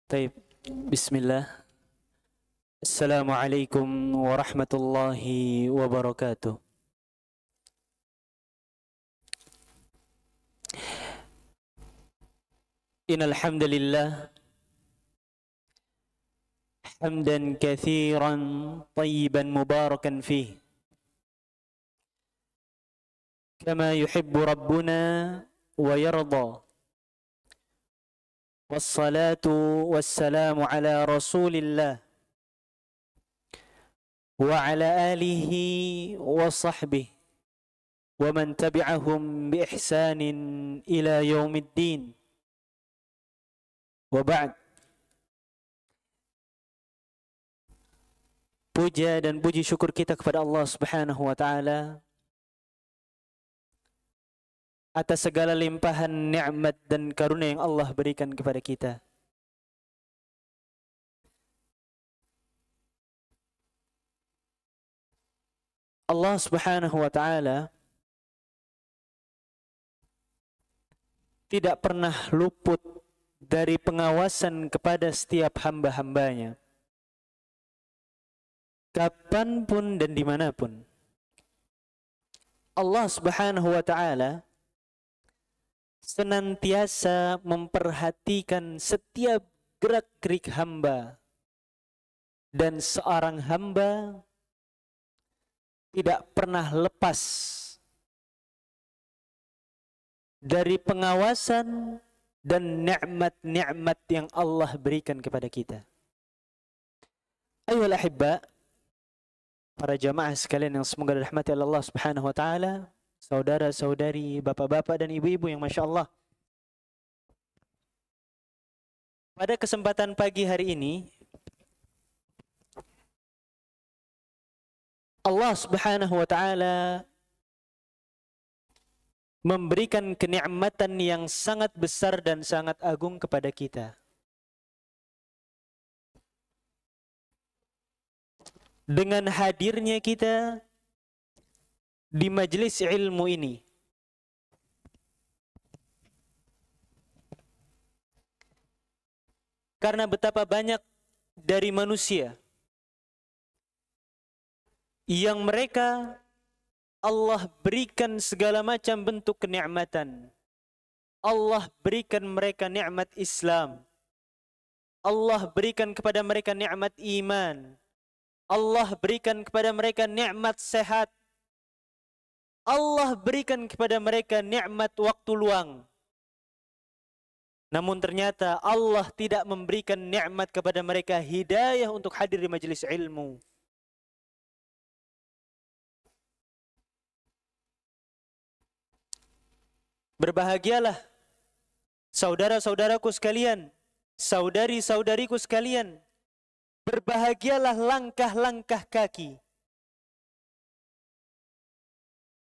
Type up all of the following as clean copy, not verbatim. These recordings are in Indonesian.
طيب بسم الله. السلام عليكم ورحمة الله وبركاته. إن الحمد لله حمدا كثيرا طيبا مباركا فيه كما يحب ربنا ويرضى، والصلاة والسلام على رسول الله وعلى آله وصحبه ومن تبعهم بإحسان إلى يوم الدين. وبعد. Puja dan puji syukur kita kepada Allah Subhanahu wa taala atas segala limpahan nikmat dan karunia yang Allah berikan kepada kita. Allah Subhanahu wa taala tidak pernah luput dari pengawasan kepada setiap hamba-hambanya, kapanpun dan dimanapun. Allah Subhanahu wa ta'ala senantiasa memperhatikan setiap gerak-gerik hamba, dan seorang hamba tidak pernah lepas dari pengawasan dan nikmat-nikmat yang Allah berikan kepada kita. Ayolah ahibba, para jamaah sekalian yang semoga dirahmati Allah Subhanahu wa taala, saudara-saudari, bapak-bapak dan ibu-ibu yang Masya Allah. Pada kesempatan pagi hari ini, Allah Subhanahu wa taala memberikan kenikmatan yang sangat besar dan sangat agung kepada kita. Dengan hadirnya kita di majelis ilmu ini, karena betapa banyak dari manusia yang mereka Allah berikan segala macam bentuk kenikmatan. Allah berikan mereka nikmat Islam. Allah berikan kepada mereka nikmat iman. Allah berikan kepada mereka nikmat sehat. Allah berikan kepada mereka nikmat waktu luang. Namun ternyata Allah tidak memberikan nikmat kepada mereka hidayah untuk hadir di majelis ilmu. Berbahagialah saudara-saudaraku sekalian, saudari-saudariku sekalian. Berbahagialah langkah-langkah kaki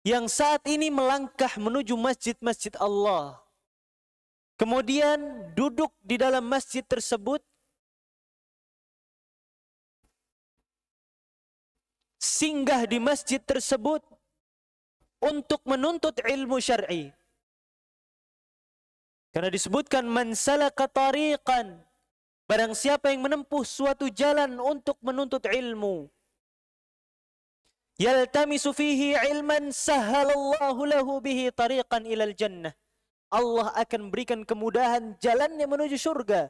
yang saat ini melangkah menuju masjid-masjid Allah. Kemudian duduk di dalam masjid tersebut, singgah di masjid tersebut untuk menuntut ilmu syar'i. Karena disebutkan man salaka tariqan, barang siapa yang menempuh suatu jalan untuk menuntut ilmu, yaltamisu fihi ilman sahhalallahu lahu bihi tariqan ilal jannah. Allah akan berikan kemudahan jalannya menuju surga.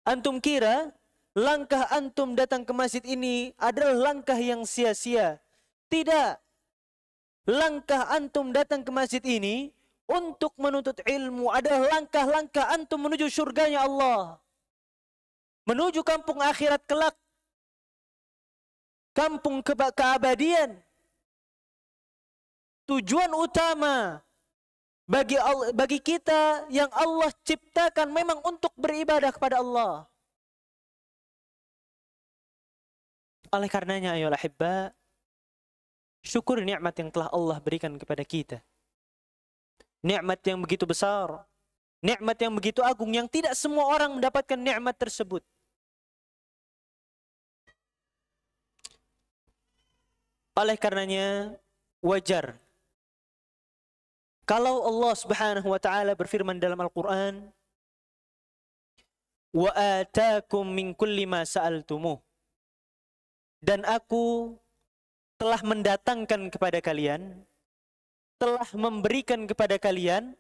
Antum kira langkah antum datang ke masjid ini adalah langkah yang sia-sia? Tidak. Langkah antum datang ke masjid ini untuk menuntut ilmu adalah langkah-langkah antum menuju surganya Allah. Menuju kampung akhirat kelak. Kampung keabadian. Tujuan utama bagi kita yang Allah ciptakan memang untuk beribadah kepada Allah. Oleh karenanya ayolah ahibba, syukuri nikmat yang telah Allah berikan kepada kita. Nikmat yang begitu besar, nikmat yang begitu agung, yang tidak semua orang mendapatkan nikmat tersebut. Oleh karenanya wajar kalau Allah Subhanahu wa taala berfirman dalam Al-Qur'an, wa ataakum min kulli ma sa'altumuh. Dan aku telah mendatangkan kepada kalian, telah memberikan kepada kalian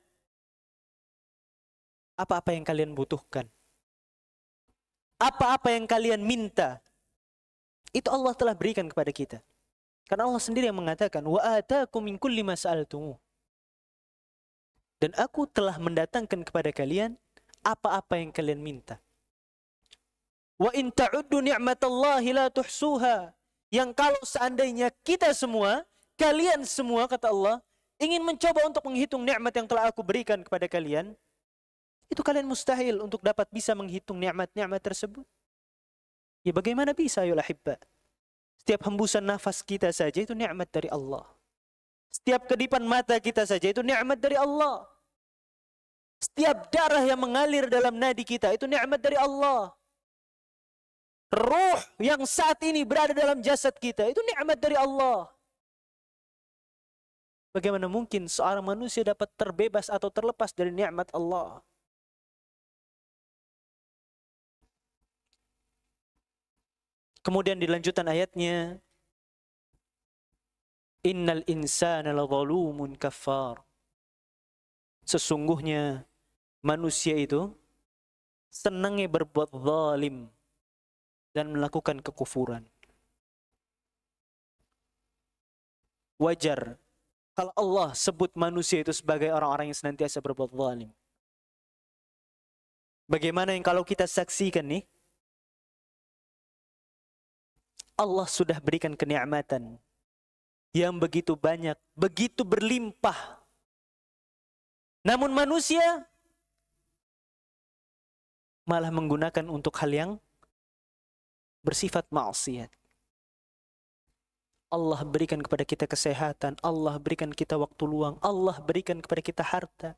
apa-apa yang kalian butuhkan. Apa-apa yang kalian minta, itu Allah telah berikan kepada kita. Karena Allah sendiri yang mengatakan, wa ataakum min kulli ma sa'altumuh. Dan aku telah mendatangkan kepada kalian apa-apa yang kalian minta. Wa in ta'uddu ni'matallahi la tuhsuha. Yang kalau seandainya kita semua, kalian semua, kata Allah, ingin mencoba untuk menghitung nikmat yang telah aku berikan kepada kalian, itu kalian mustahil untuk dapat bisa menghitung nikmat-nikmat tersebut. Ya bagaimana bisa, ya ahibba? Setiap hembusan nafas kita saja itu nikmat dari Allah. Setiap kedipan mata kita saja itu nikmat dari Allah. Setiap darah yang mengalir dalam nadi kita itu nikmat dari Allah. Ruh yang saat ini berada dalam jasad kita itu nikmat dari Allah. Bagaimana mungkin seorang manusia dapat terbebas atau terlepas dari nikmat Allah? Kemudian di lanjutan ayatnya, innal insana ladzalumun kafar. Sesungguhnya manusia itu senangnya berbuat zalim dan melakukan kekufuran. Wajar kalau Allah sebut manusia itu sebagai orang-orang yang senantiasa berbuat zalim. Bagaimana yang kalau kita saksikan nih, Allah sudah berikan kenikmatan yang begitu banyak, begitu berlimpah. Namun manusia malah menggunakan untuk hal yang bersifat maksiat. Allah berikan kepada kita kesehatan, Allah berikan kita waktu luang, Allah berikan kepada kita harta.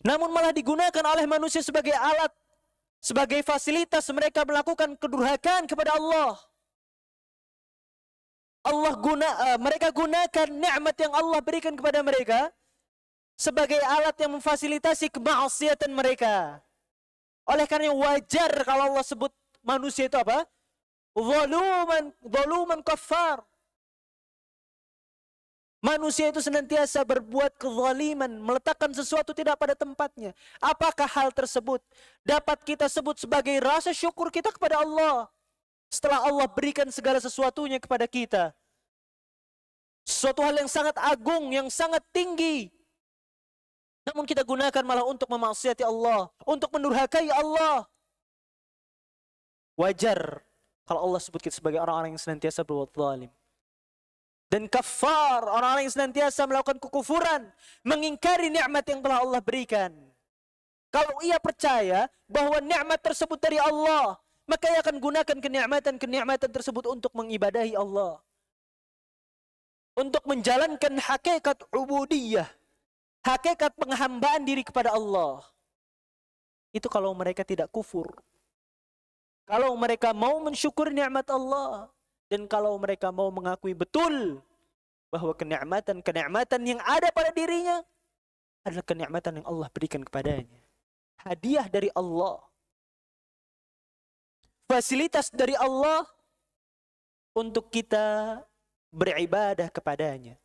Namun malah digunakan oleh manusia sebagai alat, sebagai fasilitas mereka melakukan kedurhakaan kepada Allah. Mereka gunakan nikmat yang Allah berikan kepada mereka sebagai alat yang memfasilitasi kemaksiatan mereka. Oleh karena wajar kalau Allah sebut manusia itu apa? Zaluman kafar. Manusia itu senantiasa berbuat kezaliman, meletakkan sesuatu tidak pada tempatnya. Apakah hal tersebut dapat kita sebut sebagai rasa syukur kita kepada Allah setelah Allah berikan segala sesuatunya kepada kita? Suatu hal yang sangat agung, yang sangat tinggi. Namun kita gunakan malah untuk memaksiati Allah, untuk mendurhakai Allah. Wajar kalau Allah sebut kita sebagai orang-orang yang senantiasa berbuat zalim. Dan kafar, orang-orang yang senantiasa melakukan kekufuran, mengingkari nikmat yang telah Allah berikan. Kalau ia percaya bahwa nikmat tersebut dari Allah, maka ia akan gunakan kenikmatan-kenikmatan tersebut untuk mengibadahi Allah. Untuk menjalankan hakikat ubudiyah, hakikat penghambaan diri kepada Allah. Itu kalau mereka tidak kufur. Kalau mereka mau mensyukuri nikmat Allah, dan kalau mereka mau mengakui betul bahwa kenikmatan yang ada pada dirinya adalah kenikmatan yang Allah berikan kepadanya. Hadiah dari Allah. Fasilitas dari Allah untuk kita beribadah kepadanya.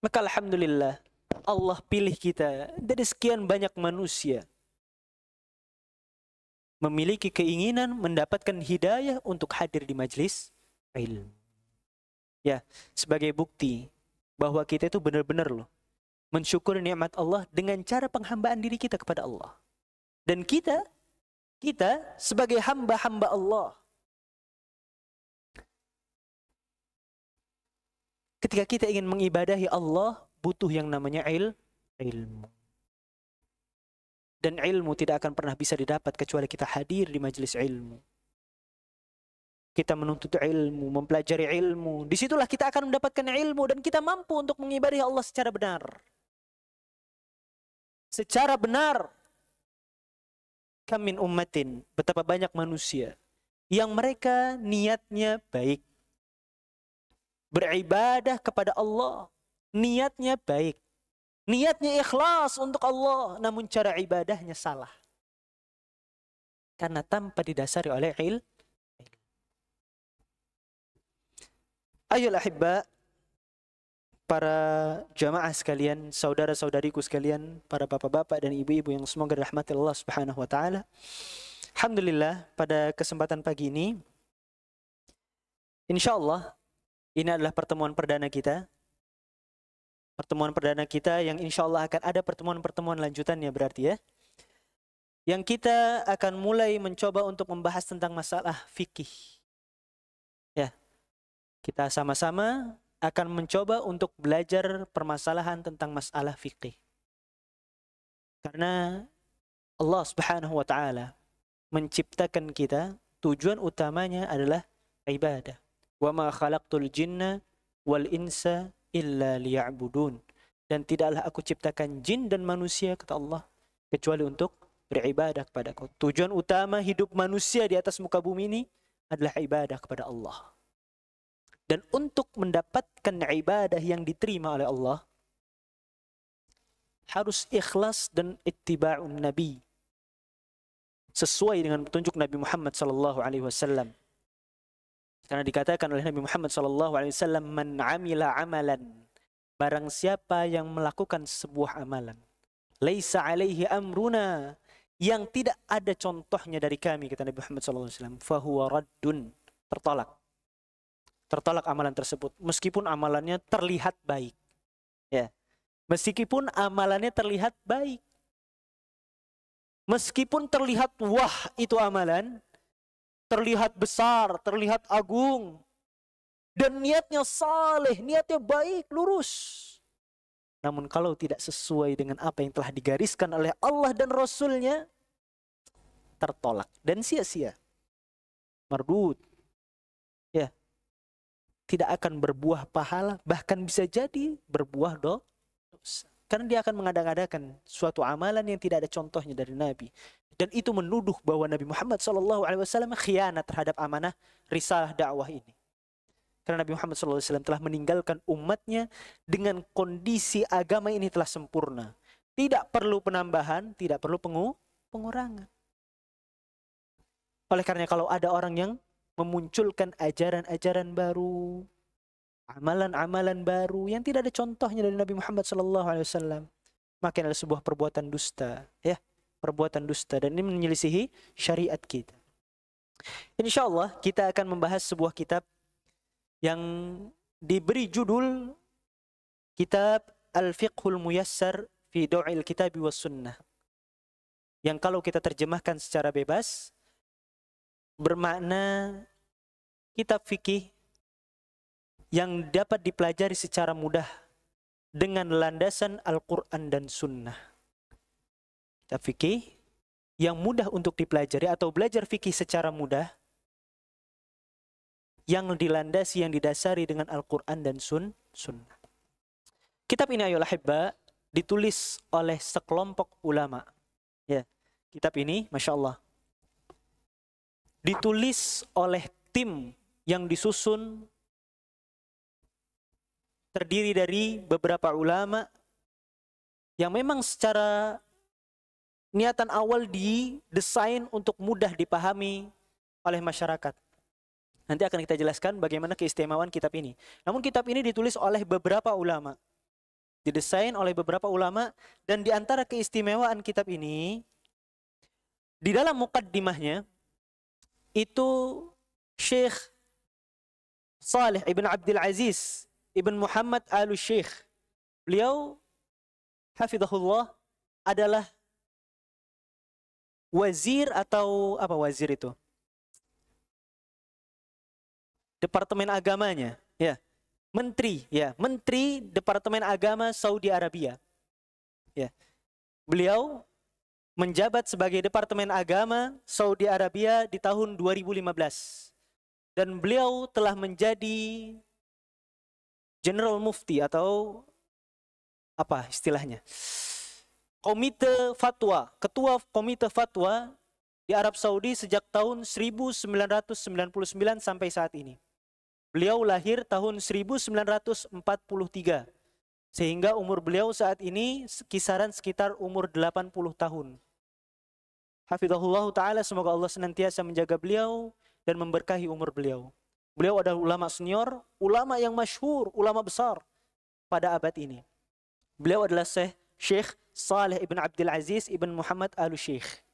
Maka alhamdulillah Allah pilih kita dari sekian banyak manusia memiliki keinginan mendapatkan hidayah untuk hadir di majlis ilmu. Ya, sebagai bukti bahwa kita itu benar-benar loh mensyukuri nikmat Allah dengan cara penghambaan diri kita kepada Allah. Dan kita sebagai hamba-hamba Allah, ketika kita ingin mengibadahi Allah, butuh yang namanya ilmu. Dan ilmu tidak akan pernah bisa didapat kecuali kita hadir di majelis ilmu. Kita menuntut ilmu, mempelajari ilmu. Disitulah kita akan mendapatkan ilmu dan kita mampu untuk mengibadahi Allah secara benar. Secara benar. Kam min ummatin, betapa banyak manusia yang mereka niatnya baik. Beribadah kepada Allah, niatnya baik. Niatnya ikhlas untuk Allah, namun cara ibadahnya salah. Karena tanpa didasari oleh ilmu. Ayolah ahibba, para jamaah sekalian, saudara-saudariku sekalian, para bapak-bapak dan ibu-ibu yang semoga dirahmati Allah Subhanahu wa taala. Alhamdulillah, pada kesempatan pagi ini insyaallah ini adalah pertemuan perdana kita. Pertemuan perdana kita yang insyaallah akan ada pertemuan-pertemuan lanjutannya berarti ya. Yang kita akan mulai mencoba untuk membahas tentang masalah fikih. Ya. Kita sama-sama akan mencoba untuk belajar permasalahan tentang masalah fikih. Karena Allah Subhanahu wa taala menciptakan kita, tujuan utamanya adalah ibadah. Wa ma khalaqtul jinna wal insa illa liya'budun. Dan tidaklah aku ciptakan jin dan manusia, kata Allah, kecuali untuk beribadah kepadaku. Tujuan utama hidup manusia di atas muka bumi ini adalah ibadah kepada Allah. Dan untuk mendapatkan ibadah yang diterima oleh Allah, harus ikhlas dan ittiba'un nabi, sesuai dengan petunjuk Nabi Muhammad SAW. Karena dikatakan oleh Nabi Muhammad SAW, man amila amalan, barang siapa yang melakukan sebuah amalan, laisa alaihi amruna, yang tidak ada contohnya dari kami, kata Nabi Muhammad SAW, fahuwa raddun, tertolak. Tertolak amalan tersebut, meskipun amalannya terlihat baik. Ya. Meskipun amalannya terlihat baik. Meskipun terlihat wah itu amalan, terlihat besar, terlihat agung, dan niatnya saleh, niatnya baik, lurus. Namun kalau tidak sesuai dengan apa yang telah digariskan oleh Allah dan Rasulnya, tertolak dan sia-sia. Mardud. Ya. Tidak akan berbuah pahala, bahkan bisa jadi berbuah dosa. Karena dia akan mengada-ngadakan suatu amalan yang tidak ada contohnya dari Nabi. Dan itu menuduh bahwa Nabi Muhammad SAW khianat terhadap amanah risalah dakwah ini. Karena Nabi Muhammad SAW telah meninggalkan umatnya dengan kondisi agama ini telah sempurna. Tidak perlu penambahan, tidak perlu pengurangan. Oleh karena kalau ada orang yang memunculkan ajaran-ajaran baru, amalan-amalan baru yang tidak ada contohnya dari Nabi Muhammad SAW, maka adalah sebuah perbuatan dusta, ya, perbuatan dusta, dan ini menyelisihi syariat kita. Insyaallah kita akan membahas sebuah kitab yang diberi judul Kitab Al-Fiqhul Muyassar fi Daw'il Kitabi was Sunnah, yang kalau kita terjemahkan secara bebas bermakna kitab fikih yang dapat dipelajari secara mudah dengan landasan Al-Quran dan Sunnah. Kitab fikih yang mudah untuk dipelajari atau belajar fikih secara mudah, yang dilandasi, yang didasari dengan Al-Quran dan Sunnah. Kitab ini ayolah hibba ditulis oleh sekelompok ulama. Ya, kitab ini, Masya Allah, ditulis oleh tim yang disusun, terdiri dari beberapa ulama yang memang secara niatan awal didesain untuk mudah dipahami oleh masyarakat. Nanti akan kita jelaskan bagaimana keistimewaan kitab ini. Namun kitab ini ditulis oleh beberapa ulama, didesain oleh beberapa ulama, dan di antara keistimewaan kitab ini, di dalam muqaddimahnya itu Syekh Saleh Ibn Abdul Aziz Ibn Muhammad Al-Syekh, beliau hafizahullah adalah wazir atau apa wazir itu? Departemen agamanya, ya. Menteri, ya, Menteri Departemen Agama Saudi Arabia. Ya. Beliau menjabat sebagai Departemen Agama Saudi Arabia di tahun 2015. Dan beliau telah menjadi General Mufti atau apa istilahnya? Komite Fatwa, Ketua Komite Fatwa di Arab Saudi sejak tahun 1999 sampai saat ini. Beliau lahir tahun 1943 Sehingga umur beliau saat ini kisaran sekitar umur 80 tahun. Hafizahullah ta'ala, semoga Allah senantiasa menjaga beliau dan memberkahi umur beliau. Beliau adalah ulama senior, ulama yang masyhur, ulama besar pada abad ini. Beliau adalah Syekh Saleh ibn Abdul Aziz ibn Muhammad al-Syekh.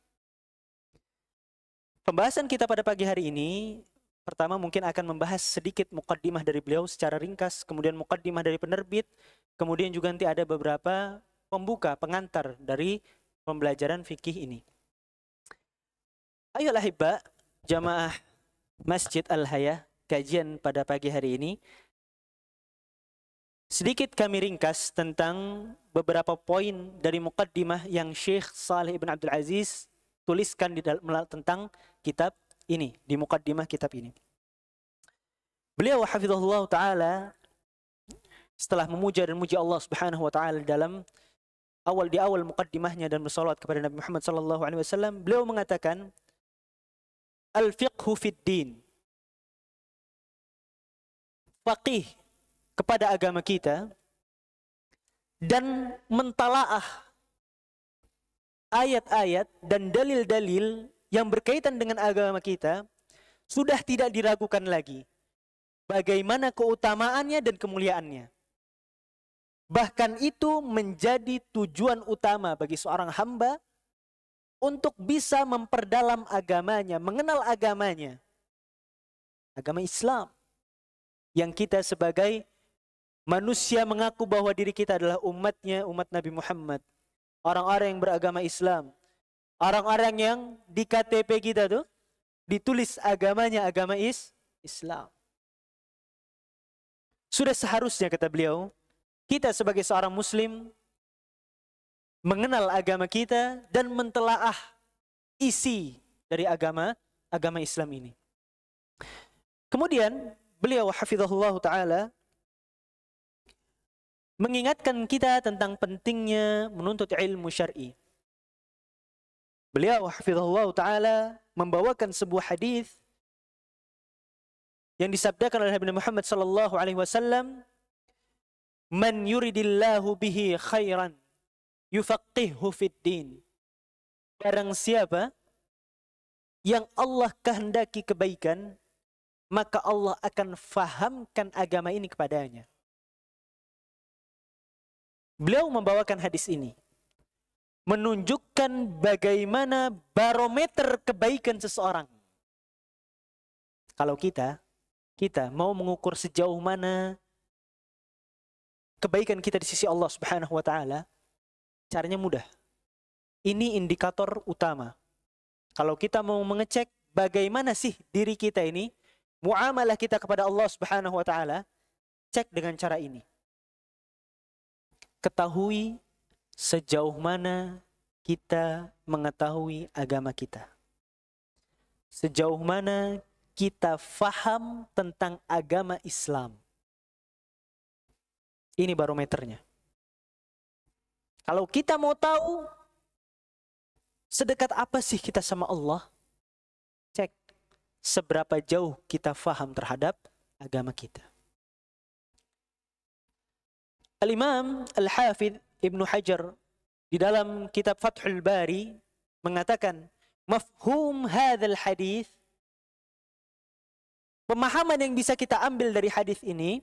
Pembahasan kita pada pagi hari ini, pertama mungkin akan membahas sedikit muqaddimah dari beliau secara ringkas, kemudian muqaddimah dari penerbit, kemudian juga nanti ada beberapa pembuka, pengantar dari pembelajaran fikih ini. Ayolah hibba, jamaah Masjid Al-Hayah, kajian pada pagi hari ini. Sedikit kami ringkas tentang beberapa poin dari muqaddimah yang Syekh Saleh ibn Abdul Aziz tuliskan tentang kitab ini, di muqaddimah kitab ini. Beliau hafizahullah ta'ala setelah memuja dan memuji Allah subhanahu wa ta'ala dalam di awal muqaddimahnya dan bersalawat kepada Nabi Muhammad sallallahu alaihi wasallam, beliau mengatakan al-fiqhu fid din, faqih kepada agama kita dan mentalaah ayat-ayat dan dalil-dalil yang berkaitan dengan agama kita sudah tidak diragukan lagi bagaimana keutamaannya dan kemuliaannya. Bahkan itu menjadi tujuan utama bagi seorang hamba untuk bisa memperdalam agamanya, mengenal agamanya. Agama Islam yang kita sebagai manusia mengaku bahwa diri kita adalah umatnya, umat Nabi Muhammad. Orang-orang yang beragama Islam. Orang-orang yang di KTP kita tuh ditulis agamanya agama Islam. Sudah seharusnya, kata beliau, kita sebagai seorang muslim mengenal agama kita dan mentelaah isi dari agama Islam ini. Kemudian beliau hafizahullah ta'ala mengingatkan kita tentang pentingnya menuntut ilmu syar'i. Beliau hafizahullah ta'ala membawakan sebuah hadis yang disabdakan oleh Nabi Muhammad sallallahu alaihi wasallam, "Man yuridillahu bihi khairan yufaqqihhu fid din." Barang siapa yang Allah kehendaki kebaikan, maka Allah akan fahamkan agama ini kepadanya. Beliau membawakan hadis ini menunjukkan bagaimana barometer kebaikan seseorang. Kalau kita mau mengukur sejauh mana kebaikan kita di sisi Allah Subhanahu wa taala, caranya mudah. Ini indikator utama. Kalau kita mau mengecek bagaimana sih diri kita ini, muamalah kita kepada Allah Subhanahu wa taala, cek dengan cara ini. Ketahui sejauh mana kita mengetahui agama kita. Sejauh mana kita faham tentang agama Islam. Ini barometernya. Kalau kita mau tahu sedekat apa sih kita sama Allah, cek seberapa jauh kita faham terhadap agama kita. Al-Imam Al-Hafidh Ibnu Hajar di dalam kitab Fathul Bari mengatakan, mafhum hadzal hadis, pemahaman yang bisa kita ambil dari hadis ini,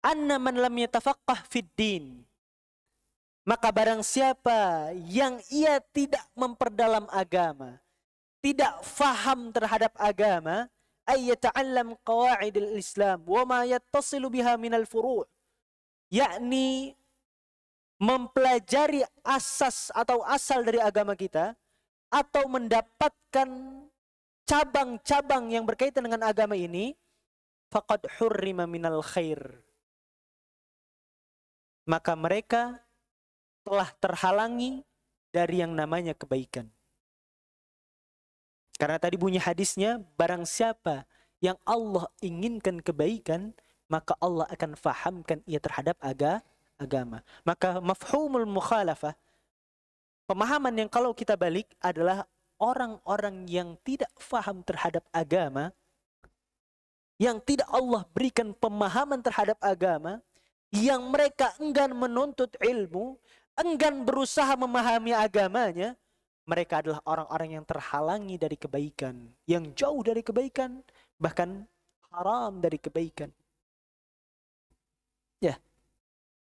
anna man lam yatafaqqah fid din, maka barang siapa yang ia tidak memperdalam agama, tidak faham terhadap agama, ay yata'allam qawaidil Islam wa ma yattasilu biha minal furu', yakni mempelajari asas atau asal dari agama kita, atau mendapatkan cabang-cabang yang berkaitan dengan agama ini, faqad hurrima minal khair, maka mereka telah terhalangi dari yang namanya kebaikan. Karena tadi bunyi hadisnya, barang siapa yang Allah inginkan kebaikan, maka Allah akan fahamkan ia terhadap agama. Maka mafhumul mukhalafah, pemahaman yang kalau kita balik adalah orang-orang yang tidak faham terhadap agama, yang tidak Allah berikan pemahaman terhadap agama, yang mereka enggan menuntut ilmu, enggan berusaha memahami agamanya, mereka adalah orang-orang yang terhalangi dari kebaikan, yang jauh dari kebaikan, bahkan haram dari kebaikan. Ya,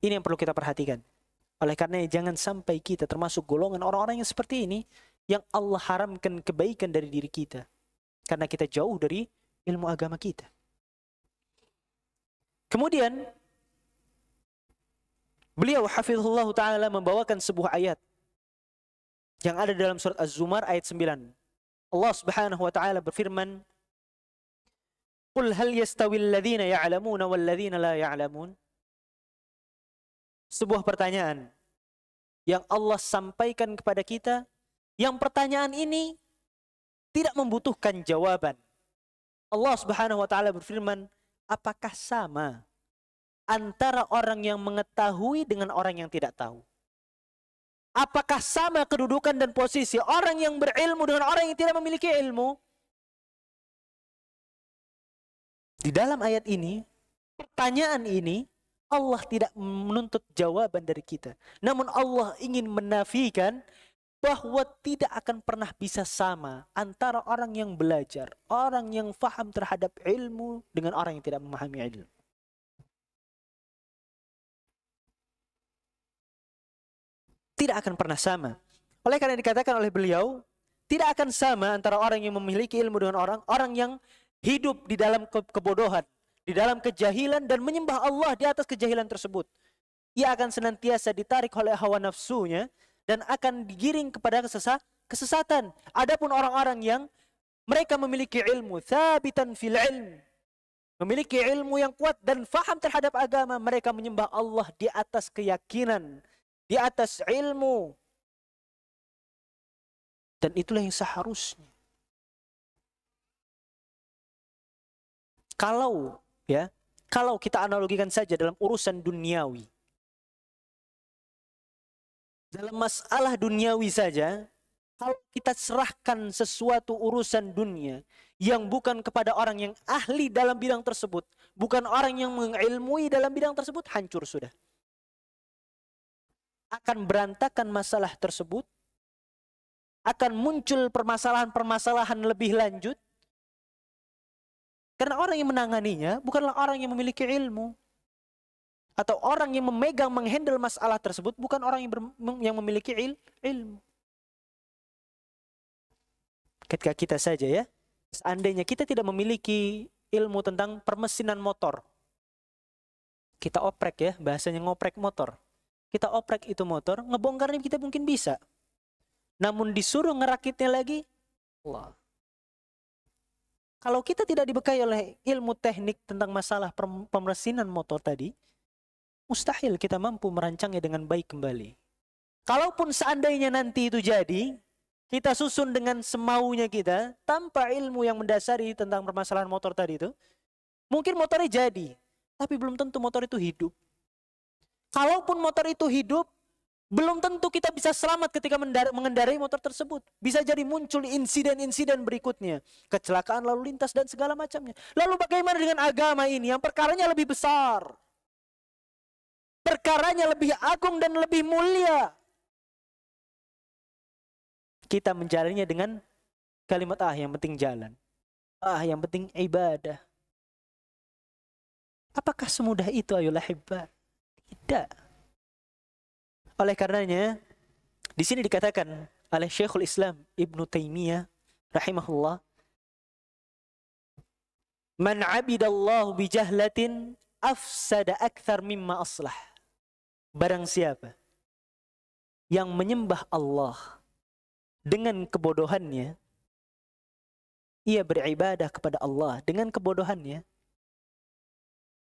ini yang perlu kita perhatikan. Oleh karena jangan sampai kita termasuk golongan orang-orang yang seperti ini, yang Allah haramkan kebaikan dari diri kita, karena kita jauh dari ilmu agama kita. Kemudian beliau hafizahullah ta'ala membawakan sebuah ayat yang ada dalam surat Az-Zumar ayat 9. Allah subhanahu wa ta'ala berfirman, Qul hal yastawil ladhina ya'lamuna wal ladhina la ya'lamun. Sebuah pertanyaan yang Allah sampaikan kepada kita, yang pertanyaan ini tidak membutuhkan jawaban. Allah subhanahu wa ta'ala berfirman, apakah sama antara orang yang mengetahui dengan orang yang tidak tahu? Apakah sama kedudukan dan posisi orang yang berilmu dengan orang yang tidak memiliki ilmu? Di dalam ayat ini, pertanyaan ini, Allah tidak menuntut jawaban dari kita. Namun Allah ingin menafikan bahwa tidak akan pernah bisa sama antara orang yang belajar, orang yang faham terhadap ilmu dengan orang yang tidak memahami ilmu. Tidak akan pernah sama. Oleh karena dikatakan oleh beliau, tidak akan sama antara orang yang memiliki ilmu dengan orang yang hidup di dalam kebodohan, di dalam kejahilan dan menyembah Allah di atas kejahilan tersebut. Ia akan senantiasa ditarik oleh hawa nafsunya dan akan digiring kepada kesesatan. Adapun orang-orang yang mereka memiliki ilmu, thabitan fil ilm, memiliki ilmu yang kuat dan faham terhadap agama, mereka menyembah Allah di atas keyakinan, di atas ilmu. Dan itulah yang seharusnya. Kalau kita analogikan saja dalam urusan duniawi, dalam masalah duniawi saja, kalau kita serahkan sesuatu urusan dunia yang bukan kepada orang yang ahli dalam bidang tersebut, bukan orang yang mengilmui dalam bidang tersebut, hancur sudah. Akan berantakan masalah tersebut, akan muncul permasalahan-permasalahan lebih lanjut, karena orang yang menanganinya bukanlah orang yang memiliki ilmu. Atau orang yang memegang, menghandle masalah tersebut bukan orang yang memiliki ilmu. Ketika kita saja ya, seandainya kita tidak memiliki ilmu tentang permesinan motor, kita oprek ya, bahasanya ngoprek motor. Kita oprek itu motor, ngebongkarnya kita mungkin bisa. Namun disuruh ngerakitnya lagi, Allah. Kalau kita tidak dibekali oleh ilmu teknik tentang masalah pemesinan motor tadi, mustahil kita mampu merancangnya dengan baik kembali. Kalaupun seandainya nanti itu jadi, kita susun dengan semaunya kita, tanpa ilmu yang mendasari tentang permasalahan motor tadi itu, mungkin motornya jadi, tapi belum tentu motor itu hidup. Kalaupun motor itu hidup, belum tentu kita bisa selamat ketika mengendarai motor tersebut. Bisa jadi muncul insiden-insiden berikutnya. Kecelakaan lalu lintas dan segala macamnya. Lalu bagaimana dengan agama ini yang perkaranya lebih besar? Perkaranya lebih agung dan lebih mulia. Kita mencarinya dengan kalimat yang penting jalan. Yang penting ibadah. Apakah semudah itu ayolah hibba? Tidak. Oleh karenanya, di sini dikatakan oleh Syekhul Islam Ibnu Taimiyah rahimahullah, "Man 'abidallahu bijahlatin afsada akthar mimma aslah." Barang siapa yang menyembah Allah dengan kebodohannya, ia beribadah kepada Allah dengan kebodohannya,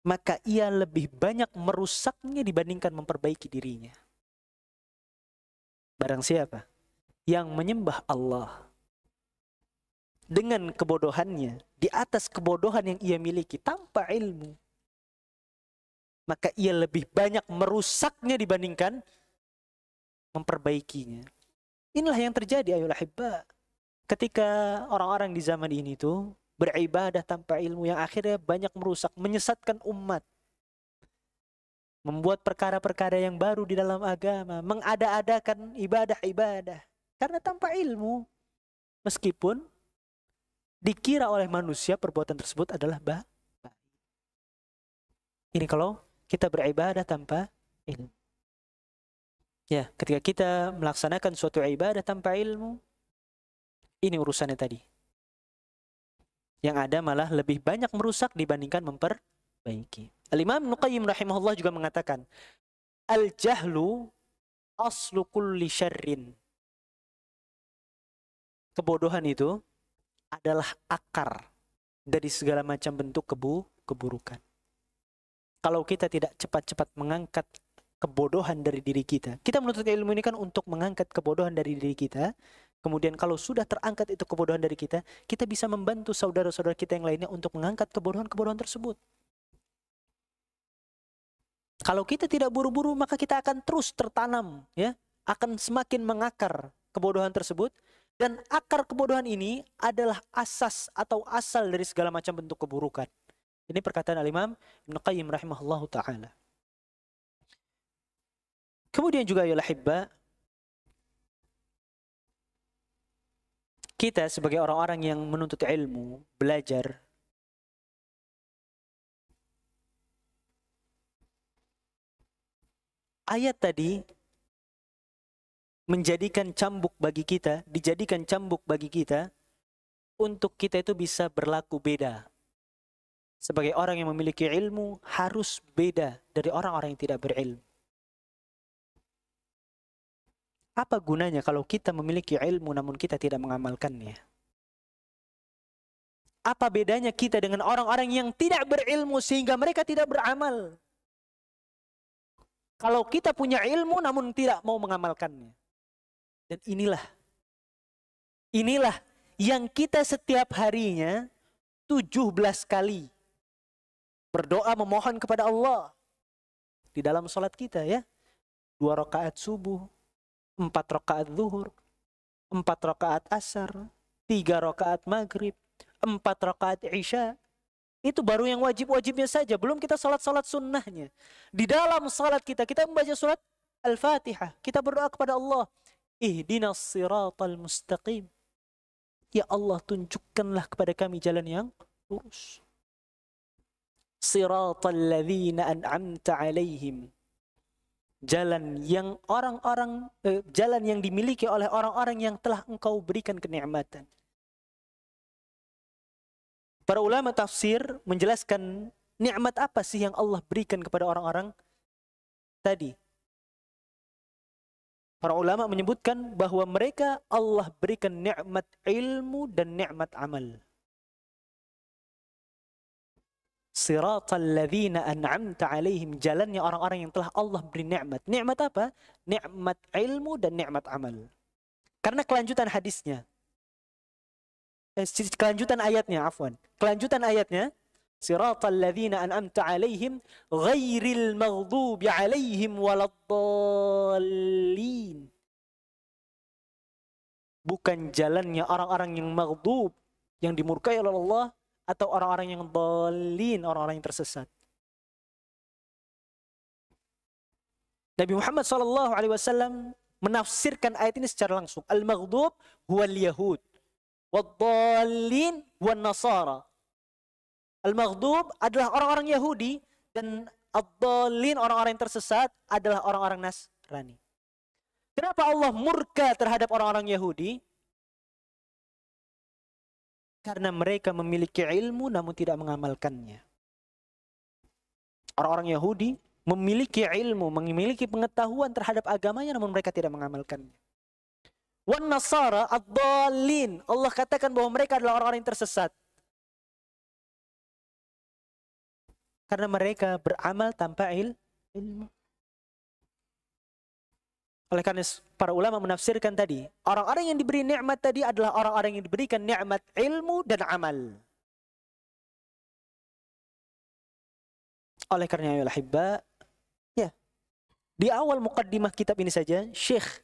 maka ia lebih banyak merusaknya dibandingkan memperbaiki dirinya. Barang siapa yang menyembah Allah dengan kebodohannya, di atas kebodohan yang ia miliki tanpa ilmu, maka ia lebih banyak merusaknya dibandingkan memperbaikinya. Inilah yang terjadi ayolah hibba. Ketika orang-orang di zaman ini tuh beribadah tanpa ilmu, yang akhirnya banyak merusak, menyesatkan umat. membuat perkara-perkara yang baru di dalam agama, mengada-adakan ibadah-ibadah. Karena tanpa ilmu, meskipun dikira oleh manusia perbuatan tersebut adalah baik. Ini kalau kita beribadah tanpa ilmu. Ya, ketika kita melaksanakan suatu ibadah tanpa ilmu, ini urusannya tadi. Yang ada malah lebih banyak merusak dibandingkan memperbaiki. Al-Imam Ibnu Qayyim rahimahullah juga mengatakan, al-jahlu aslu kulli syarrin. Kebodohan itu adalah akar dari segala macam bentuk keburukan. Kalau kita tidak cepat-cepat mengangkat kebodohan dari diri kita. Kita menuntut ilmu ini kan untuk mengangkat kebodohan dari diri kita. Kemudian kalau sudah terangkat itu kebodohan dari kita, kita bisa membantu saudara-saudara kita yang lainnya untuk mengangkat kebodohan-kebodohan tersebut. Kalau kita tidak buru-buru, maka kita akan terus tertanam, ya, akan semakin mengakar kebodohan tersebut. Dan akar kebodohan ini adalah asas atau asal dari segala macam bentuk keburukan. Ini perkataan Al-Imam Ibnu Qayyim rahimahullahu ta'ala. Kemudian juga ya lahibba, kita sebagai orang-orang yang menuntut ilmu, belajar, ayat tadi menjadikan cambuk bagi kita, dijadikan cambuk bagi kita untuk kita itu bisa berlaku beda. Sebagai orang yang memiliki ilmu harus beda dari orang-orang yang tidak berilmu. Apa gunanya kalau kita memiliki ilmu namun kita tidak mengamalkannya? Apa bedanya kita dengan orang-orang yang tidak berilmu sehingga mereka tidak beramal? Kalau kita punya ilmu namun tidak mau mengamalkannya. Dan inilah yang kita setiap harinya 17 kali berdoa memohon kepada Allah di dalam salat kita, ya. 2 rakaat subuh, 4 rakaat zuhur, 4 rakaat asar, 3 rakaat maghrib, 4 rakaat isya. Itu baru yang wajib-wajibnya saja, belum kita salat-salat sunnahnya. Di dalam salat kita membaca surat Al-Fatihah, kita berdoa kepada Allah, ihdinas siratal mustaqim. Ya Allah, tunjukkanlah kepada kami jalan yang lurus. Siratal ladzina an'amta alaihim. Jalan yang jalan yang dimiliki oleh orang-orang yang telah Engkau berikan kenikmatan. Para ulama tafsir menjelaskan nikmat apa sih yang Allah berikan kepada orang-orang tadi. Para ulama menyebutkan bahwa mereka Allah berikan nikmat ilmu dan nikmat amal. Siratal ladzina an'amta alaihim, jalannya orang-orang yang telah Allah beri nikmat. Nikmat apa? Nikmat ilmu dan nikmat amal. Karena kelanjutan hadisnya. Kelanjutan ayatnya, afwan. Kelanjutan ayatnya, siratal ladzina an'amta alaihim ghairil maghdubi alaihim waladdallin. Bukan jalannya orang-orang yang maghdub, yang dimurkai oleh Allah, atau orang-orang yang dhalin, orang-orang yang tersesat. Nabi Muhammad SAW menafsirkan ayat ini secara langsung. Al-maghdub huwal yahud, wad-dhalin huwan nasara. Al-maghdub adalah orang-orang Yahudi, dan ad-dhalin, orang-orang yang tersesat, adalah orang-orang Nasrani. Kenapa Allah murka terhadap orang-orang Yahudi? Karena mereka memiliki ilmu namun tidak mengamalkannya. Orang-orang Yahudi memiliki ilmu, memiliki pengetahuan terhadap agamanya namun mereka tidak mengamalkannya. Wan nasara ad-dhalin, Allah katakan bahwa mereka adalah orang-orang yang tersesat. Karena mereka beramal tanpa ilmu. Oleh karena para ulama menafsirkan tadi, orang-orang yang diberi nikmat tadi adalah orang-orang yang diberikan nikmat ilmu dan amal. Oleh karena ya ahibba, ya, di awal muqaddimah kitab ini saja, Syekh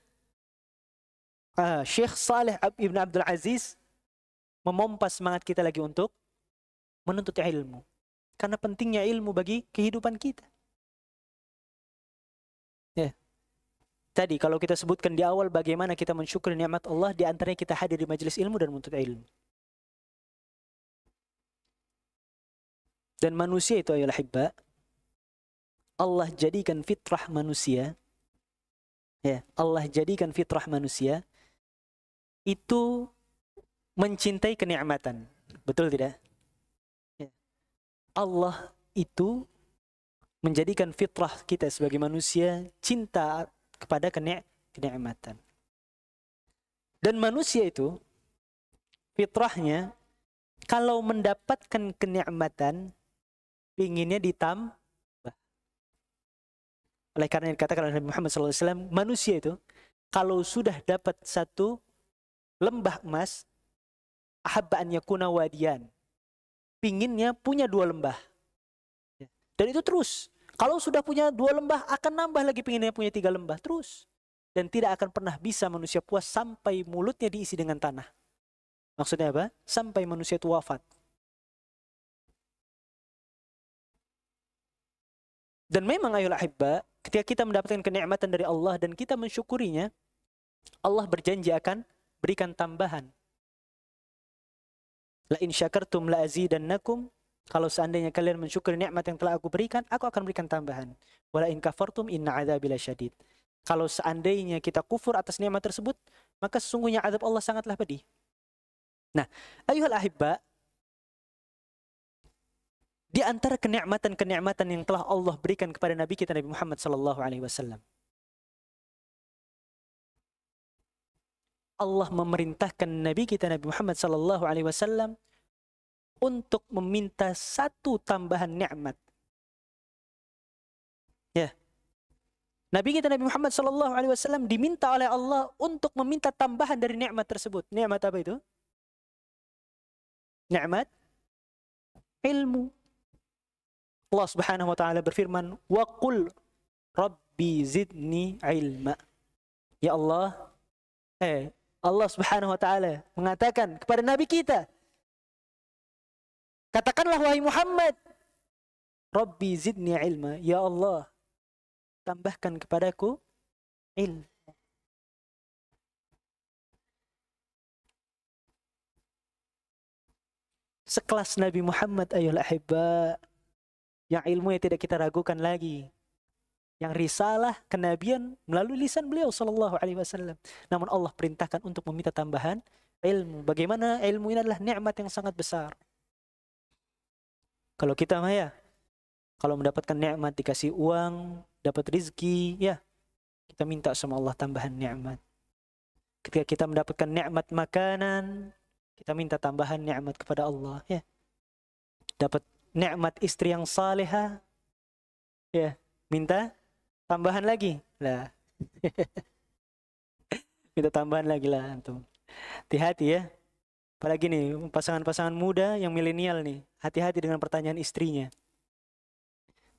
Saleh Ibn Abdul Aziz memompa semangat kita lagi untuk menuntut ilmu. Karena pentingnya ilmu bagi kehidupan kita. Tadi kalau kita sebutkan di awal bagaimana kita mensyukuri nikmat Allah, di antaranya kita hadir di majelis ilmu dan menuntut ilmu. Dan manusia itu ayolah hibba, Allah jadikan fitrah manusia, ya, Allah jadikan fitrah manusia itu mencintai kenikmatan. Betul tidak? Ya. Allah itu menjadikan fitrah kita sebagai manusia cinta kepada kenikmatan. Dan manusia itu fitrahnya kalau mendapatkan kenikmatan inginnya ditambah. Oleh karena dikatakan oleh Nabi Muhammad SAW, manusia itu kalau sudah dapat satu lembah emas, ahabba an yakuna wadiyan, pinginnya punya 2 lembah. Dan itu terus. Kalau sudah punya 2 lembah, akan nambah lagi pinginnya punya 3 lembah. Terus. Dan tidak akan pernah bisa manusia puas sampai mulutnya diisi dengan tanah. Maksudnya apa? Sampai manusia itu wafat. Dan memang ayolah ahibba, ketika kita mendapatkan kenikmatan dari Allah dan kita mensyukurinya, Allah berjanji akan berikan tambahan. La in syakartum la azidannakum. Kalau seandainya kalian mensyukuri nikmat yang telah aku berikan, aku akan berikan tambahan. Wala in kafartum inna adzabi lasyadid. Kalau seandainya kita kufur atas nikmat tersebut, maka sesungguhnya azab Allah sangatlah pedih. Nah, ayuhal ahibba, di antara kenikmatan-kenikmatan yang telah Allah berikan kepada Nabi kita Nabi Muhammad sallallahu alaihi wasallam, Allah memerintahkan Nabi kita Nabi Muhammad sallallahu alaihi wasallam untuk meminta satu tambahan nikmat. Ya. Nabi kita Nabi Muhammad sallallahu alaihi wasallam diminta oleh Allah untuk meminta tambahan dari nikmat tersebut. Nikmat apa itu? Nikmat ilmu. Allah Subhanahu wa taala berfirman, "Wa qul rabbi zidni ilma." Ya Allah, Allah Subhanahu wa taala mengatakan kepada Nabi kita, katakanlah wahai Muhammad, Rabbi zidni ilma. Ya Allah, tambahkan kepadaku ilmu. Sekelas Nabi Muhammad ayolah ahibba, yang ilmunya tidak kita ragukan lagi. Yang risalah kenabian melalui lisan beliau sallallahu alaihi wasallam. Namun Allah perintahkan untuk meminta tambahan ilmu. Bagaimana ilmu ini adalah nikmat yang sangat besar. Kalau kita mah kalau mendapatkan nikmat dikasih uang, dapat rizki, ya kita minta sama Allah tambahan nikmat. Ketika kita mendapatkan nikmat makanan, kita minta tambahan nikmat kepada Allah, ya. Dapat nikmat istri yang salehah, ya, minta tambahan lagi lah. Minta tambahan lagi lah antum. Hati-hati ya. Apalagi nih pasangan-pasangan muda yang milenial nih, hati-hati dengan pertanyaan istrinya.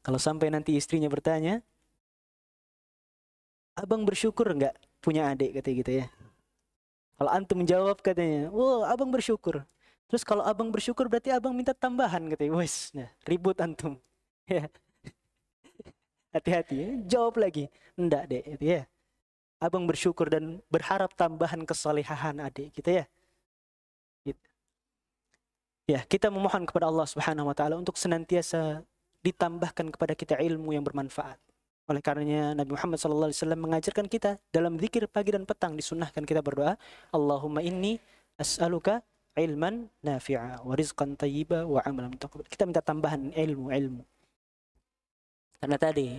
Kalau sampai nanti istrinya bertanya, abang bersyukur enggak punya adik, katanya gitu ya. Kalau antum menjawab katanya, oh abang bersyukur. Terus kalau abang bersyukur berarti abang minta tambahan, katanya. Wes, nah, ribut antum. Ya. Hati-hati ya. Jawab lagi, enggak dek, gitu ya. Abang bersyukur dan berharap tambahan kesalehan adik, gitu ya. Ya, kita memohon kepada Allah Subhanahu wa taala untuk senantiasa ditambahkan kepada kita ilmu yang bermanfaat. Oleh karenanya Nabi Muhammad sallallahu alaihi wasallam mengajarkan kita dalam zikir pagi dan petang disunnahkan kita berdoa, Allahumma inni as'aluka ilman nafi'a wa rizqan thayyiba wa amalan mutaqabbal. Kita minta tambahan ilmu. Karena tadi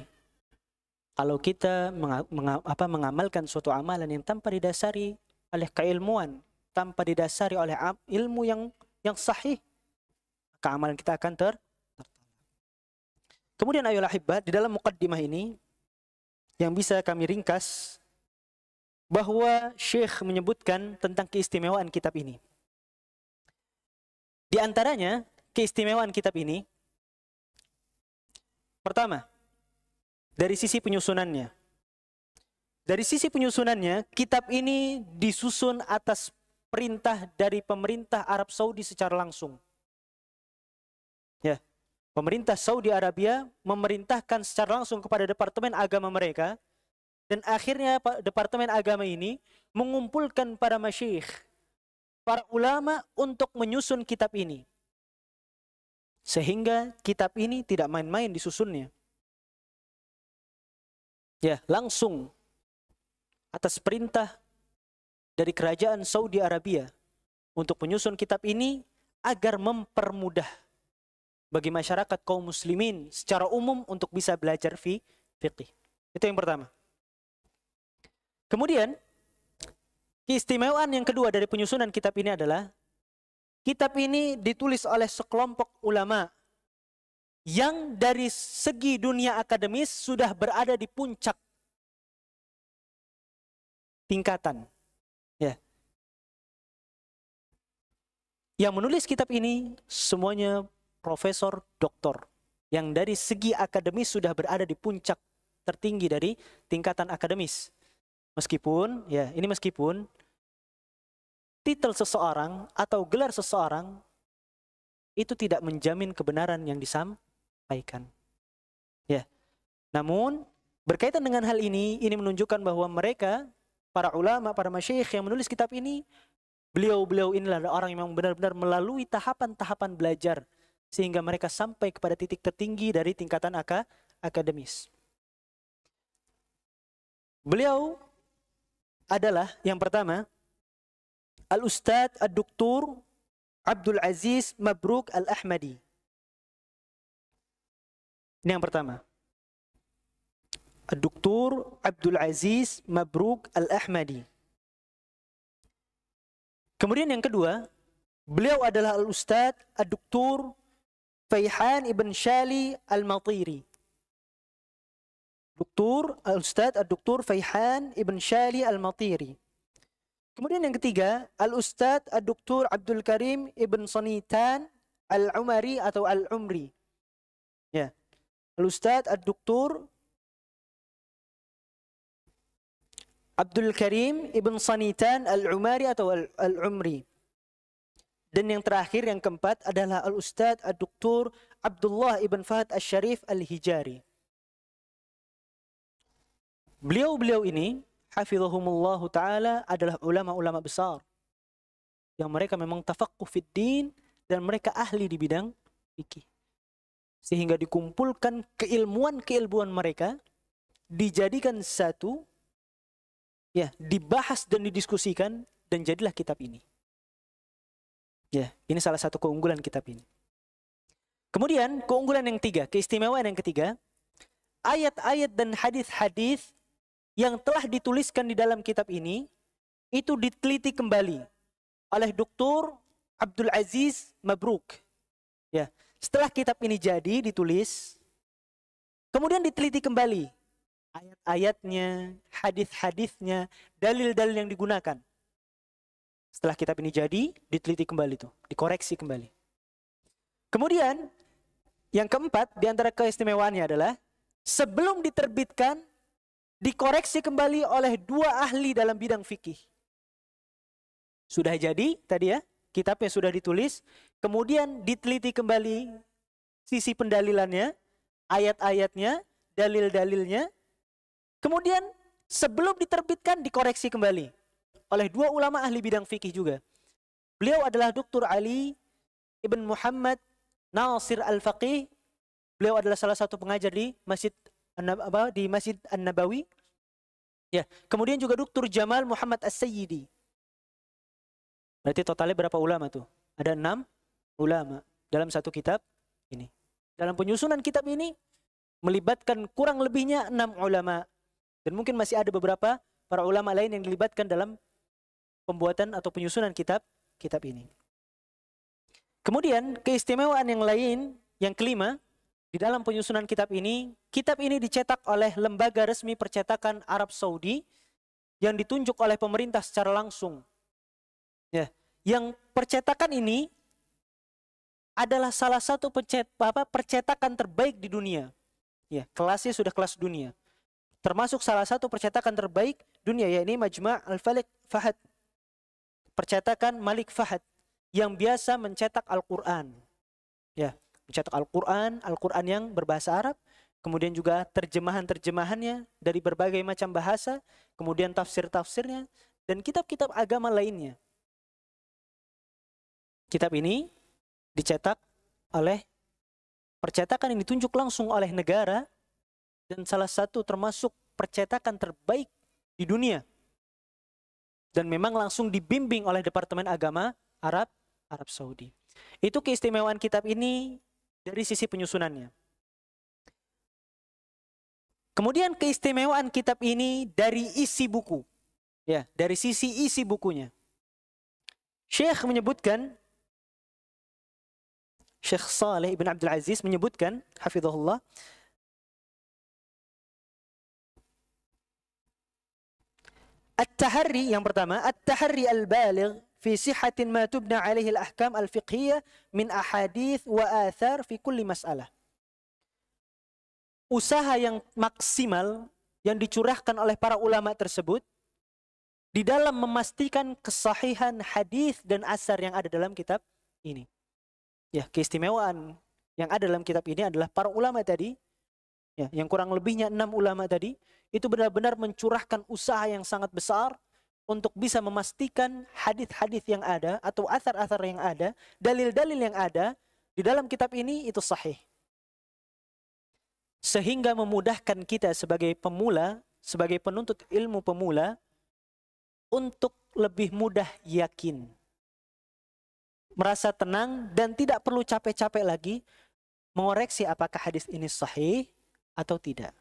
kalau kita mengamalkan suatu amalan yang tanpa didasari oleh keilmuan, tanpa didasari oleh ilmu yang sahih, keamalan kita akan tertolak. Kemudian ayolah ahibbat, di dalam muqaddimah ini yang bisa kami ringkas bahwa Syekh menyebutkan tentang keistimewaan kitab ini. Di antaranya keistimewaan kitab ini, pertama, dari sisi penyusunannya. Dari sisi penyusunannya, kitab ini disusun atas perintah dari pemerintah Arab Saudi secara langsung. Ya, pemerintah Saudi Arabia memerintahkan secara langsung kepada Departemen Agama mereka Dan akhirnya Departemen Agama ini mengumpulkan para masyayikh, para ulama untuk menyusun kitab ini. Sehingga kitab ini tidak main-main disusunnya. Ya, langsung atas perintah dari kerajaan Saudi Arabia untuk menyusun kitab ini agar mempermudah bagi masyarakat kaum muslimin secara umum untuk bisa belajar fiqih. Itu yang pertama. Kemudian, keistimewaan yang kedua dari penyusunan kitab ini adalah kitab ini ditulis oleh sekelompok ulama yang dari segi dunia akademis sudah berada di puncak tingkatan. Ya. Yang menulis kitab ini semuanya profesor, doktor, yang dari segi akademis sudah berada di puncak tertinggi dari tingkatan akademis. Meskipun titel seseorang atau gelar seseorang itu tidak menjamin kebenaran yang disampaikan. Ya. Namun berkaitan dengan hal ini menunjukkan bahwa mereka, para ulama, para masyayikh yang menulis kitab ini, beliau inilah orang yang benar-benar melalui tahapan-tahapan belajar sehingga mereka sampai kepada titik tertinggi dari tingkatan akademis. Beliau adalah yang pertama Al-Ustadz Ad-Doktor Abdul Aziz Mabruk Al-Ahmadi. Ini yang pertama. Ad-Doktor Abdul Aziz Mabruk Al-Ahmadi. Kemudian yang kedua, beliau adalah Al-Ustadz Ad-Doktor Fayhan Ibn Shali Al-Matiri. Al-Ustadz Ad-Doktor Fayhan Ibn Shali Al-Matiri. Kemudian yang ketiga, Al-Ustadz Ad-Doktor Abdul Karim Ibn Sanitan Al-Umari atau Al-Umri. Ya. Al-Ustadz Ad-Doktor Abdul Karim Ibn Sanitan Al-Umari atau Al-Umri. Dan yang terakhir, yang keempat adalah Al-Ustadz Ad-Doktor Abdullah Ibn Fahad Al-Sharif Al-Hijari. Beliau ini, hafizahumullah ta'ala, adalah ulama-ulama besar. Yang mereka memang tafaqquh fid din dan mereka ahli di bidang fikih. Sehingga dikumpulkan keilmuan-keilmuan mereka, dijadikan satu, ya, dibahas dan didiskusikan, dan jadilah kitab ini. Ya, ini salah satu keunggulan kitab ini. Kemudian keunggulan yang ketiga, keistimewaan yang ketiga, ayat-ayat dan hadis-hadis yang telah dituliskan di dalam kitab ini itu diteliti kembali oleh Dr. Abdul Aziz Mabruk. Ya, setelah kitab ini jadi ditulis, kemudian diteliti kembali ayat-ayatnya, hadis-hadisnya, dalil-dalil yang digunakan. Setelah kitab ini jadi, diteliti kembali tuh, dikoreksi kembali. Kemudian yang keempat di antara keistimewaannya adalah sebelum diterbitkan dikoreksi kembali oleh dua ahli dalam bidang fikih. Sudah jadi tadi ya, kitabnya sudah ditulis, kemudian diteliti kembali sisi pendalilannya, ayat-ayatnya, dalil-dalilnya. Kemudian sebelum diterbitkan dikoreksi kembali oleh dua ulama ahli bidang fikih juga. Beliau adalah Dr. Ali Ibn Muhammad Nasir Al-Faqih. Beliau adalah salah satu pengajar di Masjid An-Nabawi. Ya, kemudian juga Dr. Jamal Muhammad As-Sayyidi. Berarti totalnya berapa ulama tuh? Ada 6 ulama dalam satu kitab ini. Dalam penyusunan kitab ini melibatkan kurang lebihnya 6 ulama. Dan mungkin masih ada beberapa para ulama lain yang dilibatkan dalam pembuatan atau penyusunan kitab ini. Kemudian keistimewaan yang lain, yang kelima, di dalam penyusunan kitab ini dicetak oleh lembaga resmi percetakan Arab Saudi yang ditunjuk oleh pemerintah secara langsung. Ya, yang percetakan ini adalah salah satu percetakan terbaik di dunia. Ya, kelasnya sudah kelas dunia. Termasuk salah satu percetakan terbaik dunia, yakni Majma' Al-Malik Fahad. Percetakan Malik Fahad yang biasa mencetak Al-Quran. Ya, mencetak Al-Quran yang berbahasa Arab kemudian juga terjemahan-terjemahannya dari berbagai macam bahasa, kemudian tafsir-tafsirnya, dan kitab-kitab agama lainnya. Kitab ini dicetak oleh percetakan yang ditunjuk langsung oleh negara dan salah satu termasuk percetakan terbaik di dunia. Dan memang langsung dibimbing oleh Departemen Agama Arab Saudi. Itu keistimewaan kitab ini dari sisi penyusunannya. Kemudian keistimewaan kitab ini dari isi buku. Ya, dari sisi isi bukunya. Syekh menyebutkan, Syekh Saleh Ibn Abdul Aziz menyebutkan, hafizahullah, At-tahari yang pertama, at-tahari al-baligh fi sihhatin ma tubna alaihi al-ahkam al-fiqhiyah min ahadith wa athar fi kulli mas'alah. Usaha yang maksimal yang dicurahkan oleh para ulama tersebut di dalam memastikan kesahihan hadis dan asar yang ada dalam kitab ini. Ya, keistimewaan yang ada dalam kitab ini adalah para ulama tadi, ya, yang kurang lebihnya 6 ulama tadi, itu benar-benar mencurahkan usaha yang sangat besar untuk bisa memastikan hadis-hadis yang ada atau asar-asar yang ada, dalil-dalil yang ada di dalam kitab ini itu sahih. Sehingga memudahkan kita sebagai pemula, sebagai penuntut ilmu pemula, untuk lebih mudah yakin, merasa tenang dan tidak perlu capek-capek lagi mengoreksi apakah hadis ini sahih atau tidak.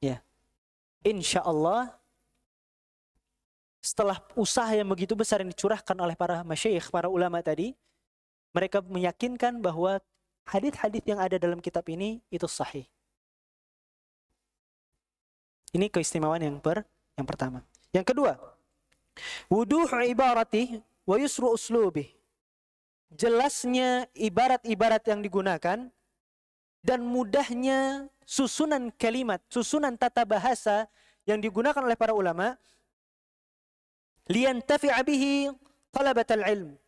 Ya, insya Allah setelah usaha yang begitu besar yang dicurahkan oleh para masyayikh, para ulama tadi, mereka meyakinkan bahwa hadis-hadis yang ada dalam kitab ini itu sahih. Ini keistimewaan yang pertama. Yang kedua, wuduh ibaratih wa yusru uslubih. Jelasnya ibarat-ibarat yang digunakan dan mudahnya susunan kalimat, susunan tata bahasa yang digunakan oleh para ulama, liyantafi'a bihi talabatal ilm,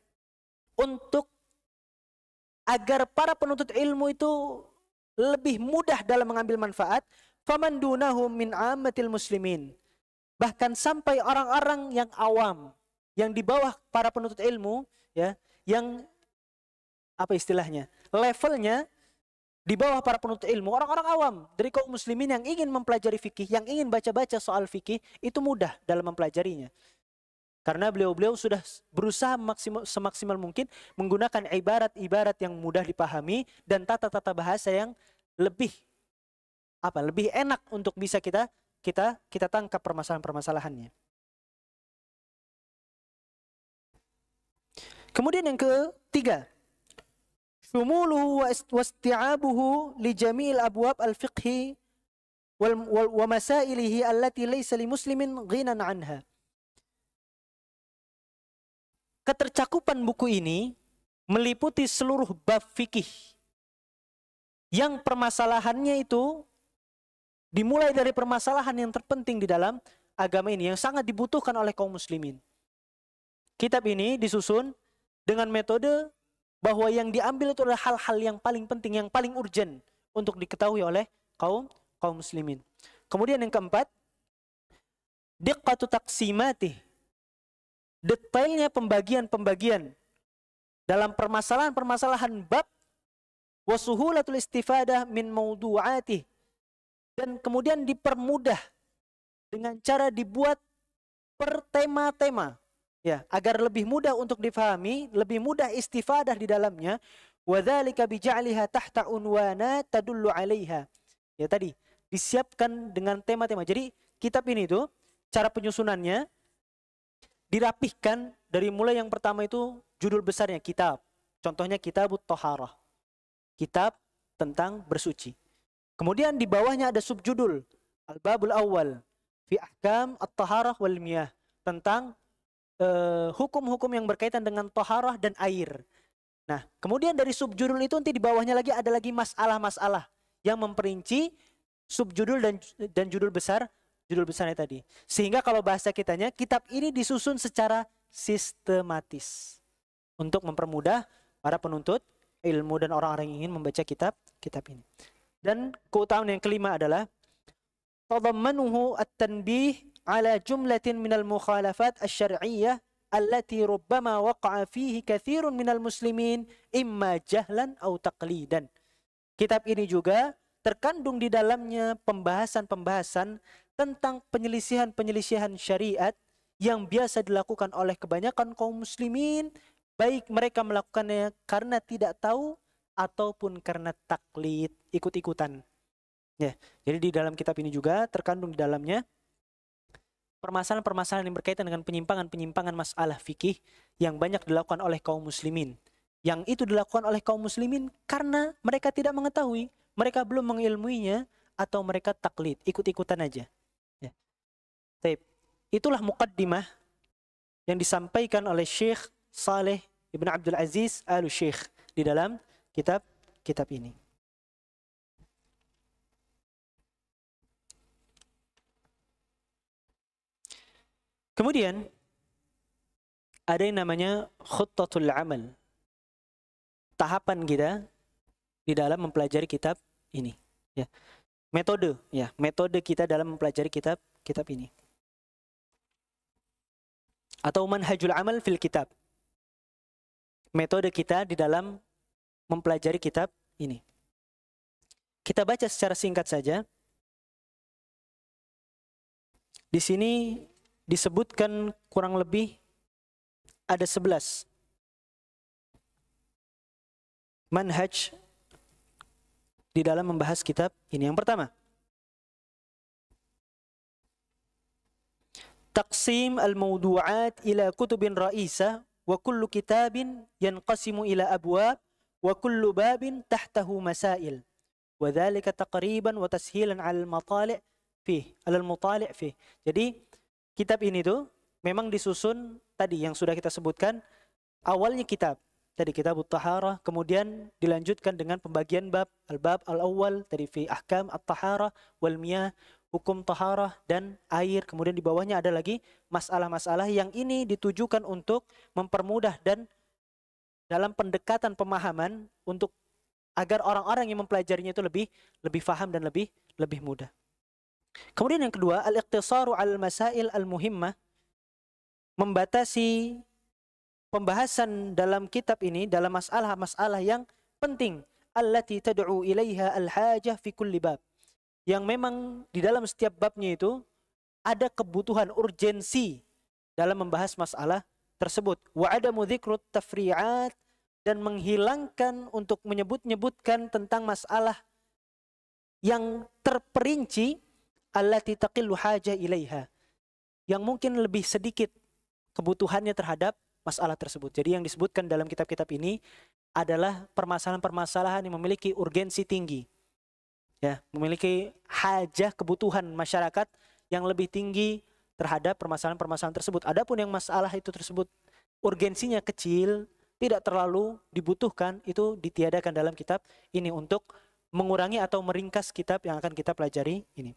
untuk agar para penuntut ilmu itu lebih mudah dalam mengambil manfaat, faman dunahum min ammatil muslimin, bahkan sampai orang-orang yang awam, yang di bawah para penuntut ilmu, ya, yang apa istilahnya, levelnya di bawah para penuntut ilmu, orang-orang awam dari kaum muslimin yang ingin mempelajari fikih, yang ingin baca-baca soal fikih, itu mudah dalam mempelajarinya. Karena beliau-beliau sudah berusaha semaksimal mungkin menggunakan ibarat-ibarat yang mudah dipahami dan tata-tata bahasa yang lebih enak untuk bisa kita tangkap permasalahan-permasalahannya. Kemudian yang ketiga, syumuluhu wa isti'abuhu li jami'il abwab al-fiqhi wa masailihi allati laysa li muslimin ghinan anha. Ketercakupan buku ini meliputi seluruh bab fikih yang permasalahannya itu dimulai dari permasalahan yang terpenting di dalam agama ini yang sangat dibutuhkan oleh kaum muslimin. Kitab ini disusun dengan metode bahwa yang diambil itu adalah hal-hal yang paling penting, yang paling urgent untuk diketahui oleh kaum muslimin. Kemudian yang keempat, diqqatu taqsimatih, detailnya pembagian-pembagian dalam permasalahan-permasalahan bab, wa suhulatul istifadah min mawdu'atih, dan kemudian dipermudah dengan cara dibuat per tema-tema, ya, agar lebih mudah untuk difahami, lebih mudah istifadah di dalamnya. Wa dzalika bi ja'liha tahta unwana tadullu 'alaiha. Ya, tadi disiapkan dengan tema-tema. Jadi kitab ini itu cara penyusunannya dirapihkan dari mulai yang pertama itu judul besarnya kitab. Contohnya Kitabut Thaharah. Kitab tentang bersuci. Kemudian di bawahnya ada subjudul Al-Babul Awwal fi Ahkam At-Taharah wal Miyah, tentang hukum-hukum yang berkaitan dengan taharah dan air. Nah, kemudian dari subjudul itu nanti di bawahnya lagi ada lagi masalah-masalah yang memperinci subjudul dan judul besarnya tadi. Sehingga kalau bahasa kitanya, kitab ini disusun secara sistematis untuk mempermudah para penuntut ilmu dan orang-orang yang ingin membaca kitab ini. Dan keutamaan yang kelima adalah tadammanuhu at-tanbih ala jumlatin minal mukhalafat asy-syar'iyyah allati rubbama waqa'a fihi katsirun minal muslimin imma jahlan aw taqlidan. Kitab ini juga terkandung di dalamnya pembahasan-pembahasan tentang penyelisihan-penyelisihan syariat yang biasa dilakukan oleh kebanyakan kaum muslimin, baik mereka melakukannya karena tidak tahu ataupun karena taklid, ikut-ikutan. Ya, jadi di dalam kitab ini juga terkandung di dalamnya permasalahan-permasalahan yang berkaitan dengan penyimpangan-penyimpangan masalah fikih yang banyak dilakukan oleh kaum muslimin. Yang itu dilakukan oleh kaum muslimin karena mereka tidak mengetahui, mereka belum mengilmuinya, atau mereka taklid, ikut-ikutan aja. Ya. Baik. Itulah muqaddimah yang disampaikan oleh Syekh Saleh Ibn Abdul Aziz Al-Syekh di dalam kitab ini. Kemudian ada yang namanya khuttatul amal. Tahapan kita di dalam mempelajari kitab ini, ya. Metode kita dalam mempelajari kitab ini. Atau manhajul amal fil kitab. Metode kita di dalam mempelajari kitab ini. Kita baca secara singkat saja. Di sini disebutkan kurang lebih ada 11 manhaj di dalam membahas kitab ini. Yang pertama, taqsim al-mawdu'at ila kutubin ra'isa wa kullu kitabin yanqasimu ila abwab wa kullu babin tahtahu masail wa dhalika taqriban wa tashilan 'ala al-matali' fih. Jadi kitab ini tuh memang disusun tadi yang sudah kita sebutkan. Awalnya kitab tadi kitabut taharah, kemudian dilanjutkan dengan pembagian bab, al-bab al-awwal tadi fi ahkam at-taharah wal miyah, hukum taharah dan air. Kemudian di bawahnya ada lagi masalah-masalah yang ini ditujukan untuk mempermudah dan dalam pendekatan pemahaman untuk agar orang-orang yang mempelajarinya itu lebih faham dan lebih mudah. Kemudian yang kedua, al-iqtisaru al-masail al-muhimmah, membatasi pembahasan dalam kitab ini dalam masalah-masalah yang penting, allati tad'u ilaiha al-hajah fi kulli bab, yang memang di dalam setiap babnya itu ada kebutuhan urgensi dalam membahas masalah tersebut. Wa adamu dzikrut tafri'at, dan menghilangkan untuk menyebut-nyebutkan tentang masalah yang terperinci, allati taqillu hajah ilaiha, yang mungkin lebih sedikit kebutuhannya terhadap masalah tersebut. Jadi yang disebutkan dalam kitab-kitab ini adalah permasalahan-permasalahan yang memiliki urgensi tinggi, ya, memiliki hajah, kebutuhan masyarakat yang lebih tinggi terhadap permasalahan-permasalahan tersebut. Adapun yang masalah itu tersebut urgensinya kecil, tidak terlalu dibutuhkan, itu ditiadakan dalam kitab ini untuk mengurangi atau meringkas kitab yang akan kita pelajari ini.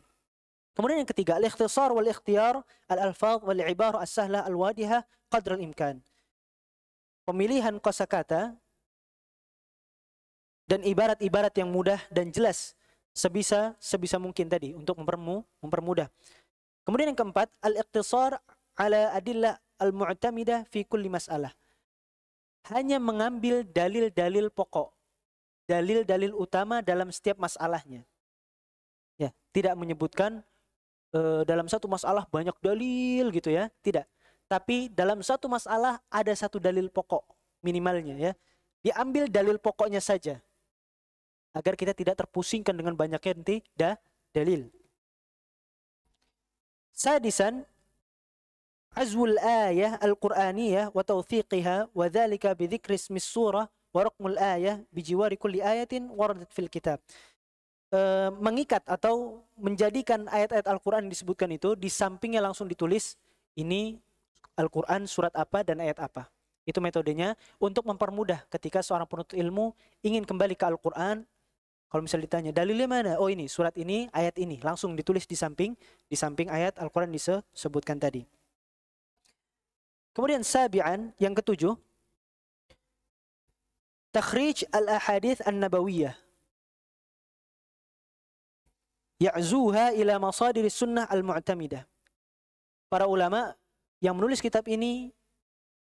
Kemudian yang ketiga, al-ikhtisar wal ikhtiyar al-alfaz wal ibarah as-sahlah al-wadihah qadra al-imkan. Pemilihan kosakata dan ibarat-ibarat yang mudah dan jelas sebisa mungkin tadi untuk mempermudah. Kemudian yang keempat, al-ikhtisar ala adillah al-mu'tamidah fi kulli mas'alah. Hanya mengambil dalil-dalil pokok, dalil-dalil utama dalam setiap masalahnya. Ya, tidak menyebutkan dalam satu masalah banyak dalil gitu ya, tidak. Tapi dalam satu masalah ada satu dalil pokok minimalnya ya. Diambil dalil pokoknya saja agar kita tidak terpusingkan dengan banyaknya nanti dalil. Sadisan, azwul ayah al-Qur'aniyah wa tawthiqiha wa dhalika bi dzikri ismi surah wa raqmul ayah bi jiwari kulli ayatin waradat fil kitab. Mengikat atau menjadikan ayat-ayat Al-Quran disebutkan itu di sampingnya langsung ditulis ini Al-Quran surat apa dan ayat apa. Itu metodenya untuk mempermudah ketika seorang penuntut ilmu ingin kembali ke Al-Quran. Kalau misalnya ditanya dalilnya mana, oh ini surat ini, ayat ini, langsung ditulis di samping ayat Al-Quran disebutkan tadi. Kemudian sabi'an, yang ketujuh, takhrij al-ahadits an-nabawiyah. ya'zuha ila masadir sunnah al-mu'tamidah. Para ulama yang menulis kitab ini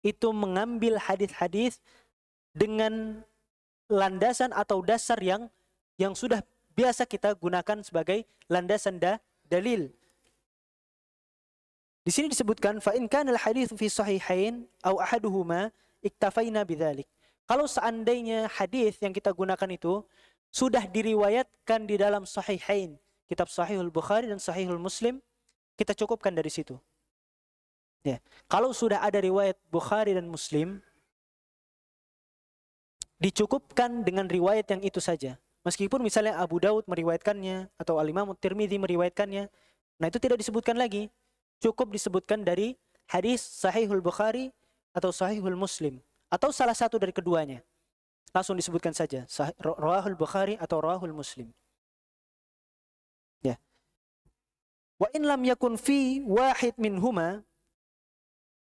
itu mengambil hadis-hadis dengan landasan atau dasar yang sudah biasa kita gunakan sebagai landasan dalil. Di sini disebutkan fa in kana al-hadits fi sahihain aw ahaduhuma iktafaina bidzalik. Kalau seandainya hadis yang kita gunakan itu sudah diriwayatkan di dalam sahihain, kitab Sahihul Bukhari dan Sahihul Muslim, kita cukupkan dari situ. Ya. Kalau sudah ada riwayat Bukhari dan Muslim, dicukupkan dengan riwayat yang itu saja. Meskipun misalnya Abu Daud meriwayatkannya atau Al-Imam Tirmidzi meriwayatkannya, nah itu tidak disebutkan lagi. Cukup disebutkan dari hadis Sahihul Bukhari atau Sahihul Muslim atau salah satu dari keduanya. Langsung disebutkan saja Rawahul Bukhari atau Rawahul Muslim. Ya. Wa in lam yakun fi wahid minhuma,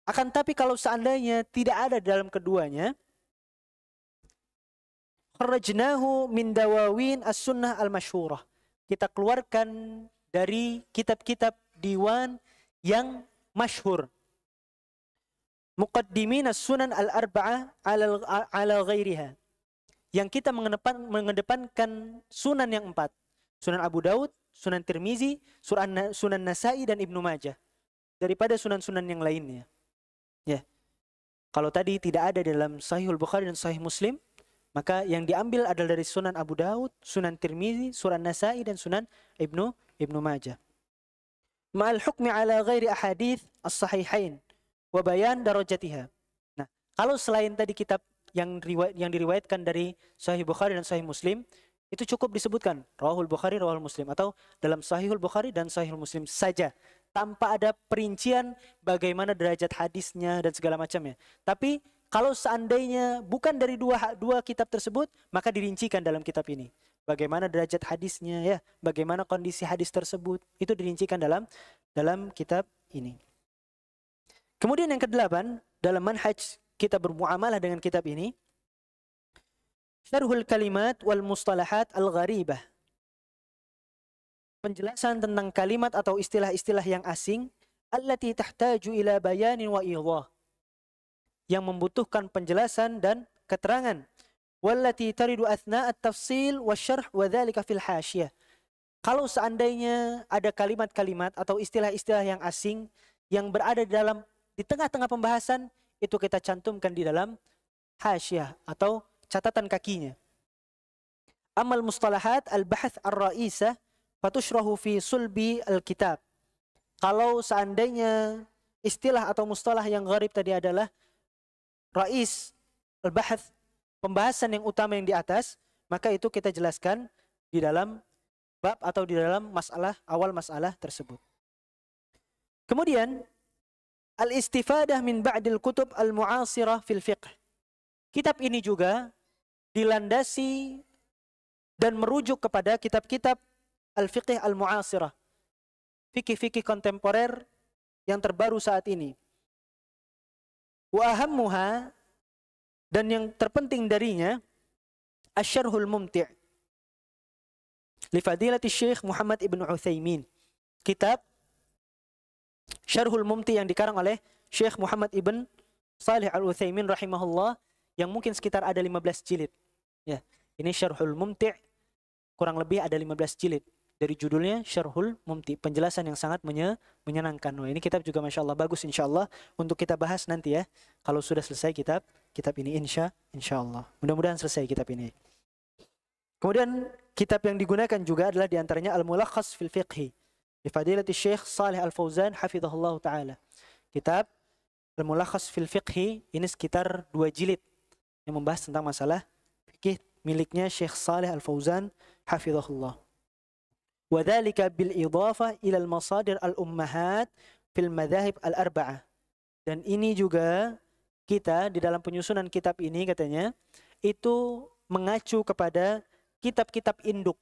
akan tapi kalau seandainya tidak ada dalam keduanya, kharajnahu min dawawin as-sunnah al-masyhurah. Kita keluarkan dari kitab-kitab diwan yang masyhur. Muqaddimin as-sunan al-arba'ah ala ghairiha. Yang kita mengedepankan sunan yang 4. Sunan Abu Daud, Sunan Tirmizi, Sunan Nasa'i dan Ibnu Majah. Daripada sunan-sunan yang lainnya. Ya. Kalau tadi tidak ada dalam Sahihul Bukhari dan Sahih Muslim, maka yang diambil adalah dari Sunan Abu Daud, Sunan Tirmizi, Sunan Nasa'i dan Sunan Ibnu Majah. Ma'al hukmi ala ghairi ahadits as-sahihain wa bayan darajatiha. Nah, kalau selain tadi kitab yang diriwayatkan dari Sahih Bukhari dan Sahih Muslim, itu cukup disebutkan Rawahul Bukhari, Rawahul Muslim, atau dalam Sahihul Bukhari dan Sahihul Muslim saja, tanpa ada perincian bagaimana derajat hadisnya dan segala macamnya. Tapi kalau seandainya bukan dari dua kitab tersebut, maka dirincikan dalam kitab ini. Bagaimana derajat hadisnya, ya, bagaimana kondisi hadis tersebut, itu dirincikan dalam kitab ini. Kemudian yang ke-8, dalam manhaj kita bermuamalah dengan kitab ini, syarhul kalimat wal mustalahat al-gharibah. Penjelasan tentang kalimat atau istilah-istilah yang asing, allati tahtaju ila bayanin wa idhah, yang membutuhkan penjelasan dan keterangan. Wallati taridu athna at-tafsil wa syarh wa dzalika fil hasyiyah. Kalau seandainya ada kalimat-kalimat atau istilah-istilah yang asing yang berada di tengah-tengah pembahasan, itu kita cantumkan di dalam hasyiyah atau catatan kakinya. Amal mustalahat al-bahth ar-ra'isah fatushrahu fi sulbi al-kitab. Kalau seandainya istilah atau mustalah yang gharib tadi adalah ra'is al-bahth, pembahasan yang utama yang di atas, maka itu kita jelaskan di dalam bab atau di dalam awal masalah tersebut. Kemudian al-istifadah min ba'dil kutub al-mu'asirah fil fiqh. Kitab ini juga dilandasi dan merujuk kepada kitab-kitab al-fiqh al-mu'asirah, fikih-fikih kontemporer yang terbaru saat ini. Wa ahammuha, dan yang terpenting darinya, Asy-Syarhul Mumti' li Fadilati Syekh Muhammad Ibn Utsaimin. Kitab Syarhul Mumti yang dikarang oleh Syekh Muhammad Ibn Shalih Al-Utsaimin rahimahullah, yang mungkin sekitar ada 15 jilid. Ya, ini Syarhul Mumti', kurang lebih ada 15 jilid. Dari judulnya Syarhul Mumti, penjelasan yang sangat menyenangkan. Wah, ini kitab juga Masya Allah bagus, insya Allah untuk kita bahas nanti ya. Kalau sudah selesai kitab ini insya Allah. Mudah-mudahan selesai kitab ini. Kemudian kitab yang digunakan juga adalah diantaranya Al-Mulakhas fil Fiqhi li Fadilati Syekh Shalih Al-Fauzan hafizahullah ta'ala. Kitab Al-Mulakhas fil Fiqhi ini sekitar 2 jilid yang membahas tentang masalah fikih miliknya Syekh Shalih Al-Fauzan hafizahullah. Wadzalika bil idhafah ila al-masadir al-ummahat fil madzahib al-arba'ah. Dan ini juga kita di dalam penyusunan kitab ini katanya itu mengacu kepada kitab-kitab induk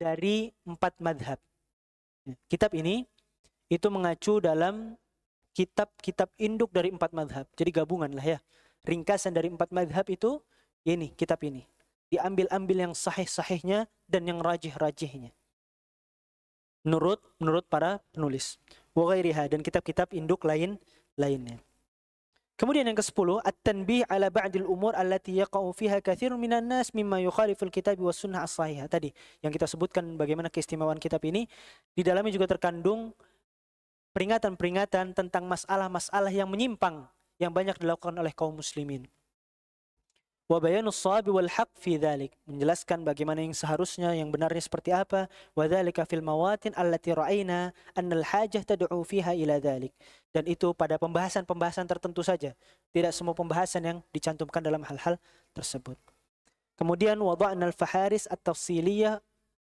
dari 4 madhab. Kitab ini itu mengacu dalam kitab-kitab induk dari 4 madhab. Jadi gabungan lah ya. Ringkasan dari 4 madhab itu ini, kitab ini. Diambil-ambil yang sahih-sahihnya dan yang rajih-rajihnya. menurut para penulis. Wa ghairiha, dan kitab-kitab induk lainnya. Kemudian yang ke-10, at-tanbih ala ba'dil umur allati yaqa'u fiha katsirun minan nas mimma yukhaliful kitab was sunnah as-sahihah. Tadi yang kita sebutkan bagaimana keistimewaan kitab ini, di dalamnya juga terkandung peringatan-peringatan tentang masalah-masalah yang menyimpang yang banyak dilakukan oleh kaum muslimin. Wa bayanus shawabi wal haq fi dzalik, menjelaskan bagaimana yang seharusnya, yang benarnya seperti apa. Wa dzalika fil mawatin allati ra'ayna anna al hajah tad'u fiha ila dzalik, dan itu pada pembahasan-pembahasan tertentu saja, tidak semua pembahasan yang dicantumkan dalam hal-hal tersebut. Kemudian wada'na al faharis at-tafsiliyah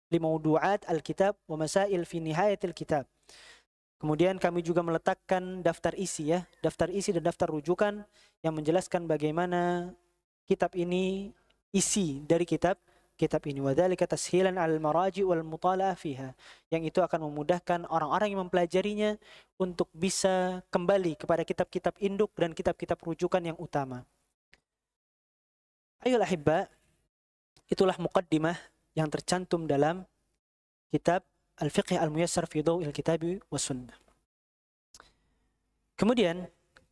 li mawdu'at al-kitab wa masail fi nihayatil kitab. Kemudian kami juga meletakkan daftar isi dan daftar rujukan yang menjelaskan bagaimana kitab ini, isi dari kitab ini. Wadzalika tashilan 'alal maraji' wal mutala'ah fiha, yang itu akan memudahkan orang-orang yang mempelajarinya untuk bisa kembali kepada kitab-kitab induk dan kitab-kitab rujukan yang utama. Ayolah ahibba, itulah muqaddimah yang tercantum dalam kitab Al-Fiqh Al-Muyassar fi Dhaw'il Kitabi was Sunnah. Kemudian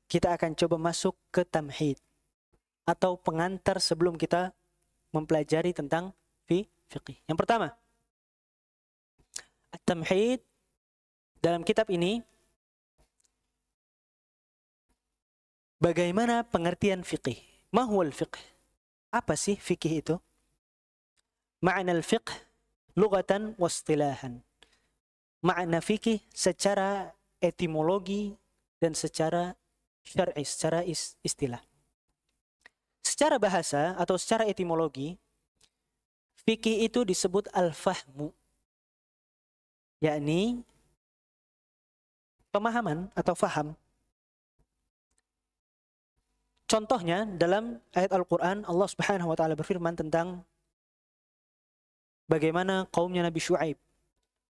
kita akan coba masuk ke tamhid atau pengantar sebelum kita mempelajari tentang fiqih. Yang pertama, at-tamhid dalam kitab ini, bagaimana pengertian fiqih? Ma huwal fiqh? Apa sih fikih itu? Ma'na al-fiqh lughatan wa istilahan. Makna fikih secara etimologi dan secara syar'i, secara istilah. Secara bahasa atau secara etimologi, fikih itu disebut al-fahmu, yakni pemahaman atau faham. Contohnya dalam ayat Al-Quran, Allah Subhanahu wa Ta'ala berfirman tentang bagaimana kaumnya Nabi Syuaib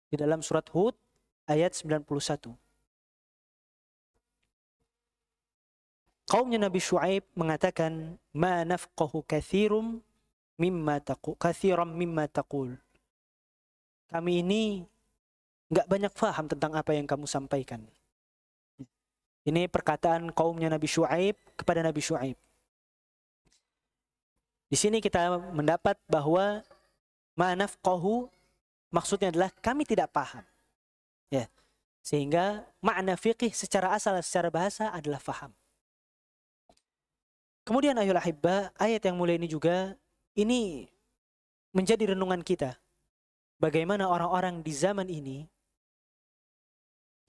di dalam surat Hud ayat 91. Kaumnya Nabi Syuaib mengatakan, ma nafqahu kathiram mimma taqul. Kami ini enggak banyak faham tentang apa yang kamu sampaikan. Ini perkataan kaumnya Nabi Syuaib kepada Nabi Syuaib. Di sini kita mendapat bahwa ma nafqahu maksudnya adalah kami tidak paham. Ya. Sehingga makna fiqih secara asal, secara bahasa adalah faham. Kemudian ayolah ahibba, ayat yang mulia ini juga, ini menjadi renungan kita. Bagaimana orang-orang di zaman ini,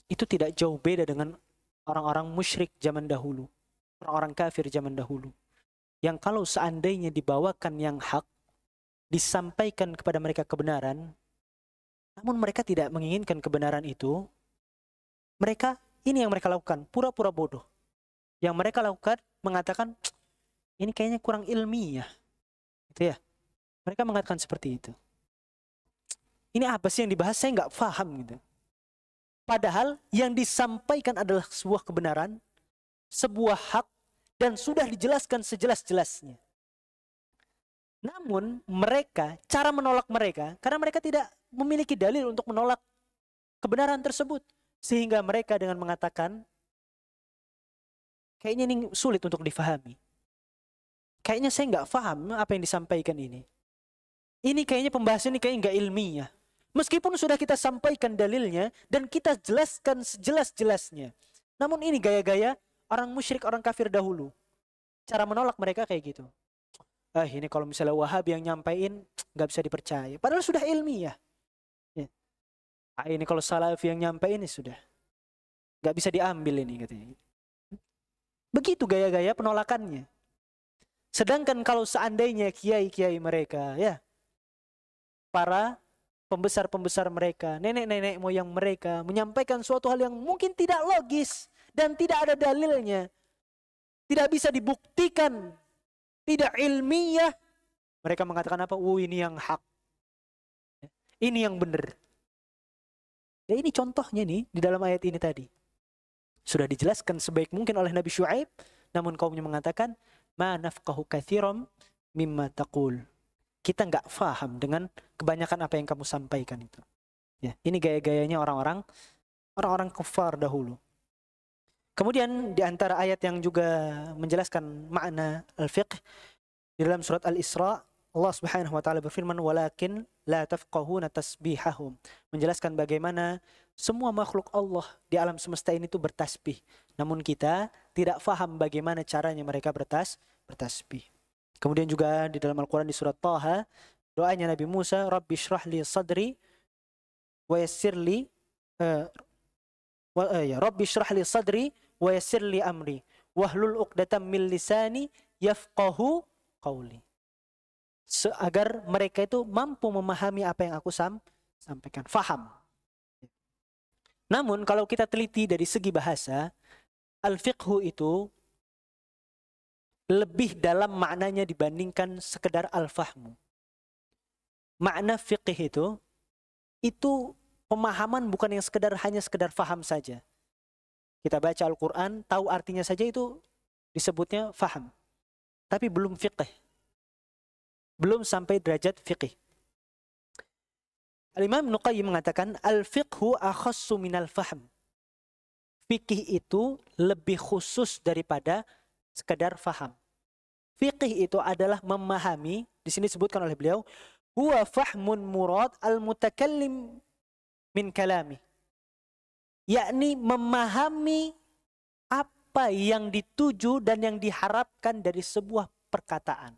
itu tidak jauh beda dengan orang-orang musyrik zaman dahulu. Orang-orang kafir zaman dahulu. Yang kalau seandainya dibawakan yang hak, disampaikan kepada mereka kebenaran, namun mereka tidak menginginkan kebenaran itu, mereka, ini yang mereka lakukan, pura-pura bodoh. Yang mereka lakukan, mengatakan, ini kayaknya kurang ilmiah. Gitu ya. Mereka mengatakan seperti itu. Ini apa sih yang dibahas? Saya nggak paham gitu. Padahal yang disampaikan adalah sebuah kebenaran, sebuah hak, dan sudah dijelaskan sejelas-jelasnya. Namun mereka, cara menolak mereka, karena mereka tidak memiliki dalil untuk menolak kebenaran tersebut. Sehingga mereka dengan mengatakan, kayaknya ini sulit untuk difahami. Kayaknya saya nggak paham apa yang disampaikan ini. Ini kayaknya pembahasan ini kayaknya nggak ilmiah. Meskipun sudah kita sampaikan dalilnya dan kita jelaskan sejelas-jelasnya. Namun ini gaya-gaya orang musyrik, orang kafir dahulu. Cara menolak mereka kayak gitu. Ini kalau misalnya Wahabi yang nyampain nggak bisa dipercaya. Padahal sudah ilmiah. Ya. Ini kalau Salafi yang nyampain ini sudah nggak bisa diambil ini katanya. Begitu gaya-gaya penolakannya. Sedangkan kalau seandainya kiai-kiai mereka, ya, para pembesar-pembesar mereka, nenek-nenek moyang mereka menyampaikan suatu hal yang mungkin tidak logis dan tidak ada dalilnya, tidak bisa dibuktikan, tidak ilmiah, mereka mengatakan apa? Ini yang hak, ini yang benar. Ya, ini contohnya nih di dalam ayat ini tadi. Sudah dijelaskan sebaik mungkin oleh Nabi Syuaib, namun kaumnya mengatakan, ma nafqahu katsiran mimma taqul. Kita enggak faham dengan kebanyakan apa yang kamu sampaikan itu. Ya, ini gaya-gayanya orang-orang kafir dahulu. Kemudian di antara ayat yang juga menjelaskan makna al-fiqh di dalam surat Al-Isra, Allah Subhanahu wa taala berfirman, "Walakin la tafqahuna tasbihahum." Menjelaskan bagaimana semua makhluk Allah di alam semesta ini itu bertasbih. Namun kita tidak faham bagaimana caranya mereka bertasbih. Kemudian juga di dalam Al-Qur'an di surat Taha, doanya Nabi Musa, "Rabbi shrah li sadri wa yassir li Rabbi shrah li sadri wa yassir li amri wahlul 'uqdatam min lisani yafqahu qawli." Agar mereka itu mampu memahami apa yang aku sampaikan, faham. Namun kalau kita teliti dari segi bahasa, al-fiqhu itu lebih dalam maknanya dibandingkan sekedar al-fahmu. Makna fiqh itu pemahaman bukan yang hanya sekedar faham saja. Kita baca Al-Quran, tahu artinya saja itu disebutnya faham. Tapi belum fiqh. Belum sampai derajat fiqh. Al-Imam Ibnu Qayyim mengatakan, al-fiqhu akhassu minal fahm. Fikih itu lebih khusus daripada sekedar faham. Fikih itu adalah memahami, di sini disebutkan oleh beliau, huwa fahmun murad al-mutakallim min kalami. Yakni memahami apa yang dituju dan yang diharapkan dari sebuah perkataan.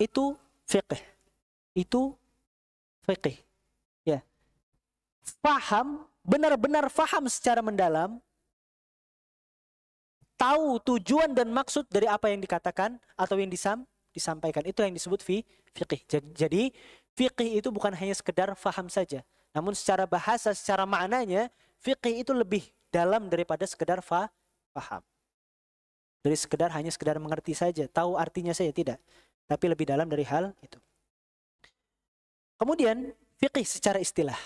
Itu fiqih. Itu fiqih. Ya. Faham, benar-benar faham secara mendalam, tahu tujuan dan maksud dari apa yang dikatakan atau yang disampaikan. Itu yang disebut fiqih. Jadi fiqih itu bukan hanya sekedar faham saja. Namun secara bahasa, secara maknanya, fiqih itu lebih dalam daripada sekedar faham. Dari hanya sekedar mengerti saja, tahu artinya saja, tidak. Tapi lebih dalam dari hal itu. Kemudian fiqih secara istilah.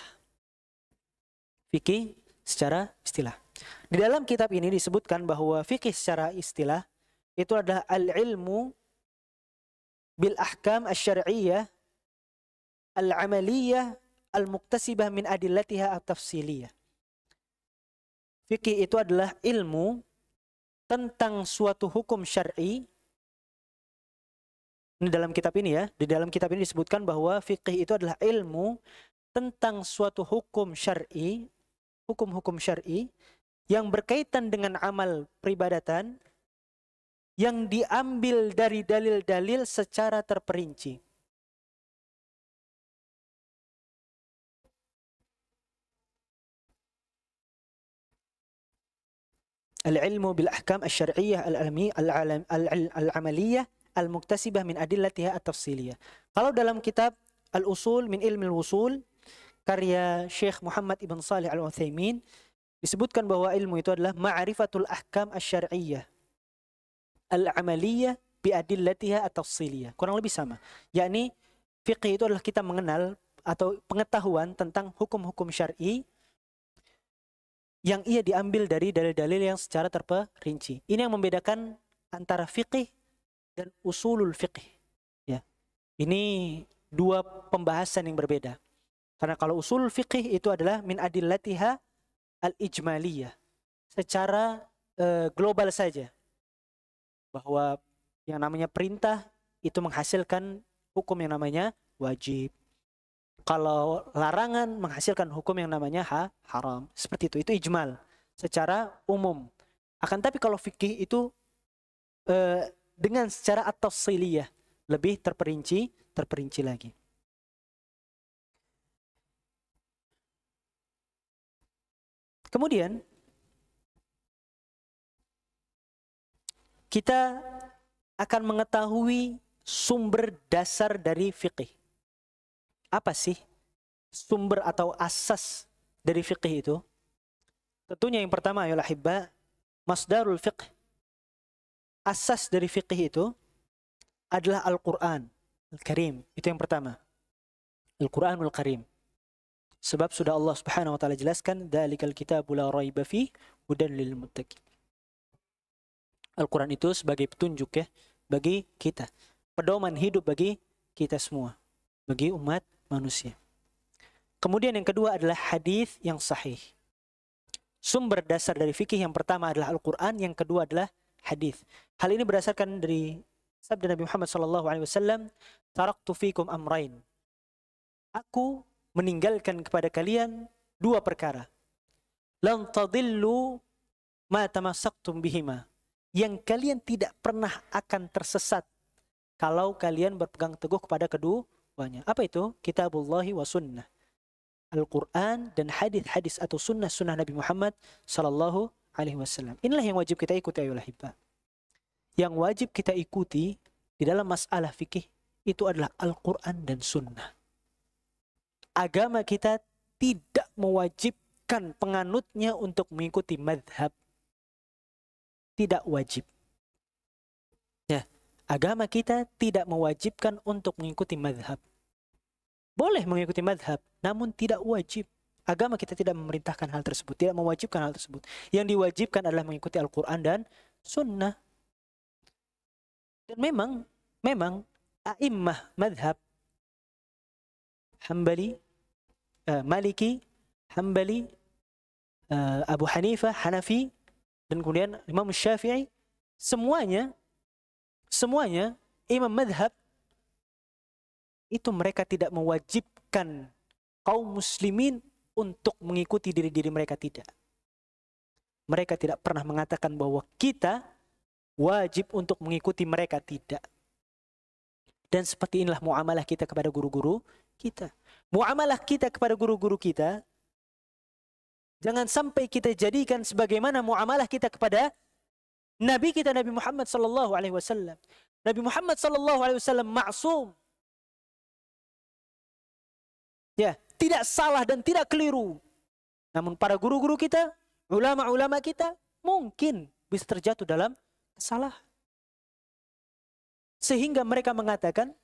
Fikih secara istilah. Di dalam kitab ini disebutkan bahwa fikih secara istilah itu adalah al-ilmu bil ahkam asy-syar'iyyah al-amaliyah al-muktasibah min adillatiha at-tafsiliyah. Fikih itu adalah ilmu tentang suatu hukum syar'i. Ini dalam kitab ini ya, di dalam kitab ini disebutkan bahwa fikih itu adalah ilmu tentang suatu hukum syar'i, hukum-hukum syar'i yang berkaitan dengan amal peribadatan yang diambil dari dalil-dalil secara terperinci. Al-ilmu bil ahkam asy-syar'iyyah al-amaliyah al-muktasibah min adillatiha at-tafsiliyah. Kalau dalam kitab Al-Usul min Ilmi al-Wusul karya Syekh Muhammad Ibn Shalih Al-Utsaimin disebutkan bahwa ilmu itu adalah ma'rifatul ahkam asy-syar'iyyah al-amaliyah bi adillatiha at-tafsiliyah. Kurang lebih sama. Yakni fiqih itu adalah kita mengenal atau pengetahuan tentang hukum-hukum syar'i yang ia diambil dari dalil-dalil yang secara terperinci. Ini yang membedakan antara fiqih dan usulul fiqh. Ya. Ini dua pembahasan yang berbeda. Karena kalau usulul fiqh itu adalah min adillatiha al-ijmaliyah. Secara global saja. Bahwa yang namanya perintah itu menghasilkan hukum yang namanya wajib. Kalau larangan menghasilkan hukum yang namanya haram. Seperti itu ijmal. Secara umum. Akan tapi kalau fikih itu dengan secara at-tafsiliyah, lebih terperinci lagi. Kemudian kita akan mengetahui sumber dasar dari fikih. Apa sih sumber atau asas dari fikih itu? Tentunya yang pertama ya ahibba, masdarul fiqh. Asas dari fikih itu adalah Al-Quran Al-Karim. Itu yang pertama. Al-Quranul Karim. Sebab sudah Allah Subhanahu wa taala jelaskan, "Dzalikal kitabu la raiba fihi hudan lil muttaqin." Al-Quran itu sebagai petunjuk ya bagi kita, pedoman hidup bagi kita semua, bagi umat manusia. Kemudian yang kedua adalah hadis yang sahih. Sumber dasar dari fikih yang pertama adalah Al-Quran, yang kedua adalah hadis. Hal ini berdasarkan dari sabda Nabi Muhammad SAW, taraktu fikum amrain. Aku meninggalkan kepada kalian dua perkara. Lan tadillu ma tamassaktum bihima. Yang kalian tidak pernah akan tersesat kalau kalian berpegang teguh kepada keduanya. Apa itu? Kitabullahi wa sunnah. Al-Quran dan hadis-hadis atau sunnah-sunnah Nabi Muhammad sallallahu alaihi wasallam. Inilah yang wajib kita ikuti, ayolah hibah. Yang wajib kita ikuti di dalam masalah fikih itu adalah Al-Quran dan sunnah. Agama kita tidak mewajibkan penganutnya untuk mengikuti madhab. Tidak wajib. Ya, agama kita tidak mewajibkan untuk mengikuti madhab. Boleh mengikuti madhab, namun tidak wajib. Agama kita tidak memerintahkan hal tersebut, tidak mewajibkan hal tersebut. Yang diwajibkan adalah mengikuti Al-Quran dan sunnah. Dan memang a'immah madhab, Hambali, Maliki, Hambali, Abu Hanifah, Hanafi, dan kemudian Imam Syafi'i, semuanya imam madhab itu mereka tidak mewajibkan kaum muslimin untuk mengikuti diri-diri mereka, tidak. Mereka tidak pernah mengatakan bahwa kita wajib untuk mengikuti mereka, tidak. Dan seperti inilah muamalah kita kepada guru-guru kita. Muamalah kita kepada guru-guru kita jangan sampai kita jadikan sebagaimana muamalah kita kepada Nabi kita, Nabi Muhammad sallallahu alaihi wasallam. Nabi Muhammad sallallahu alaihi wasallam maksum. Ya, tidak salah dan tidak keliru. Namun para guru-guru kita, ulama-ulama kita mungkin bisa terjatuh dalam kesalahan. Sehingga mereka mengatakan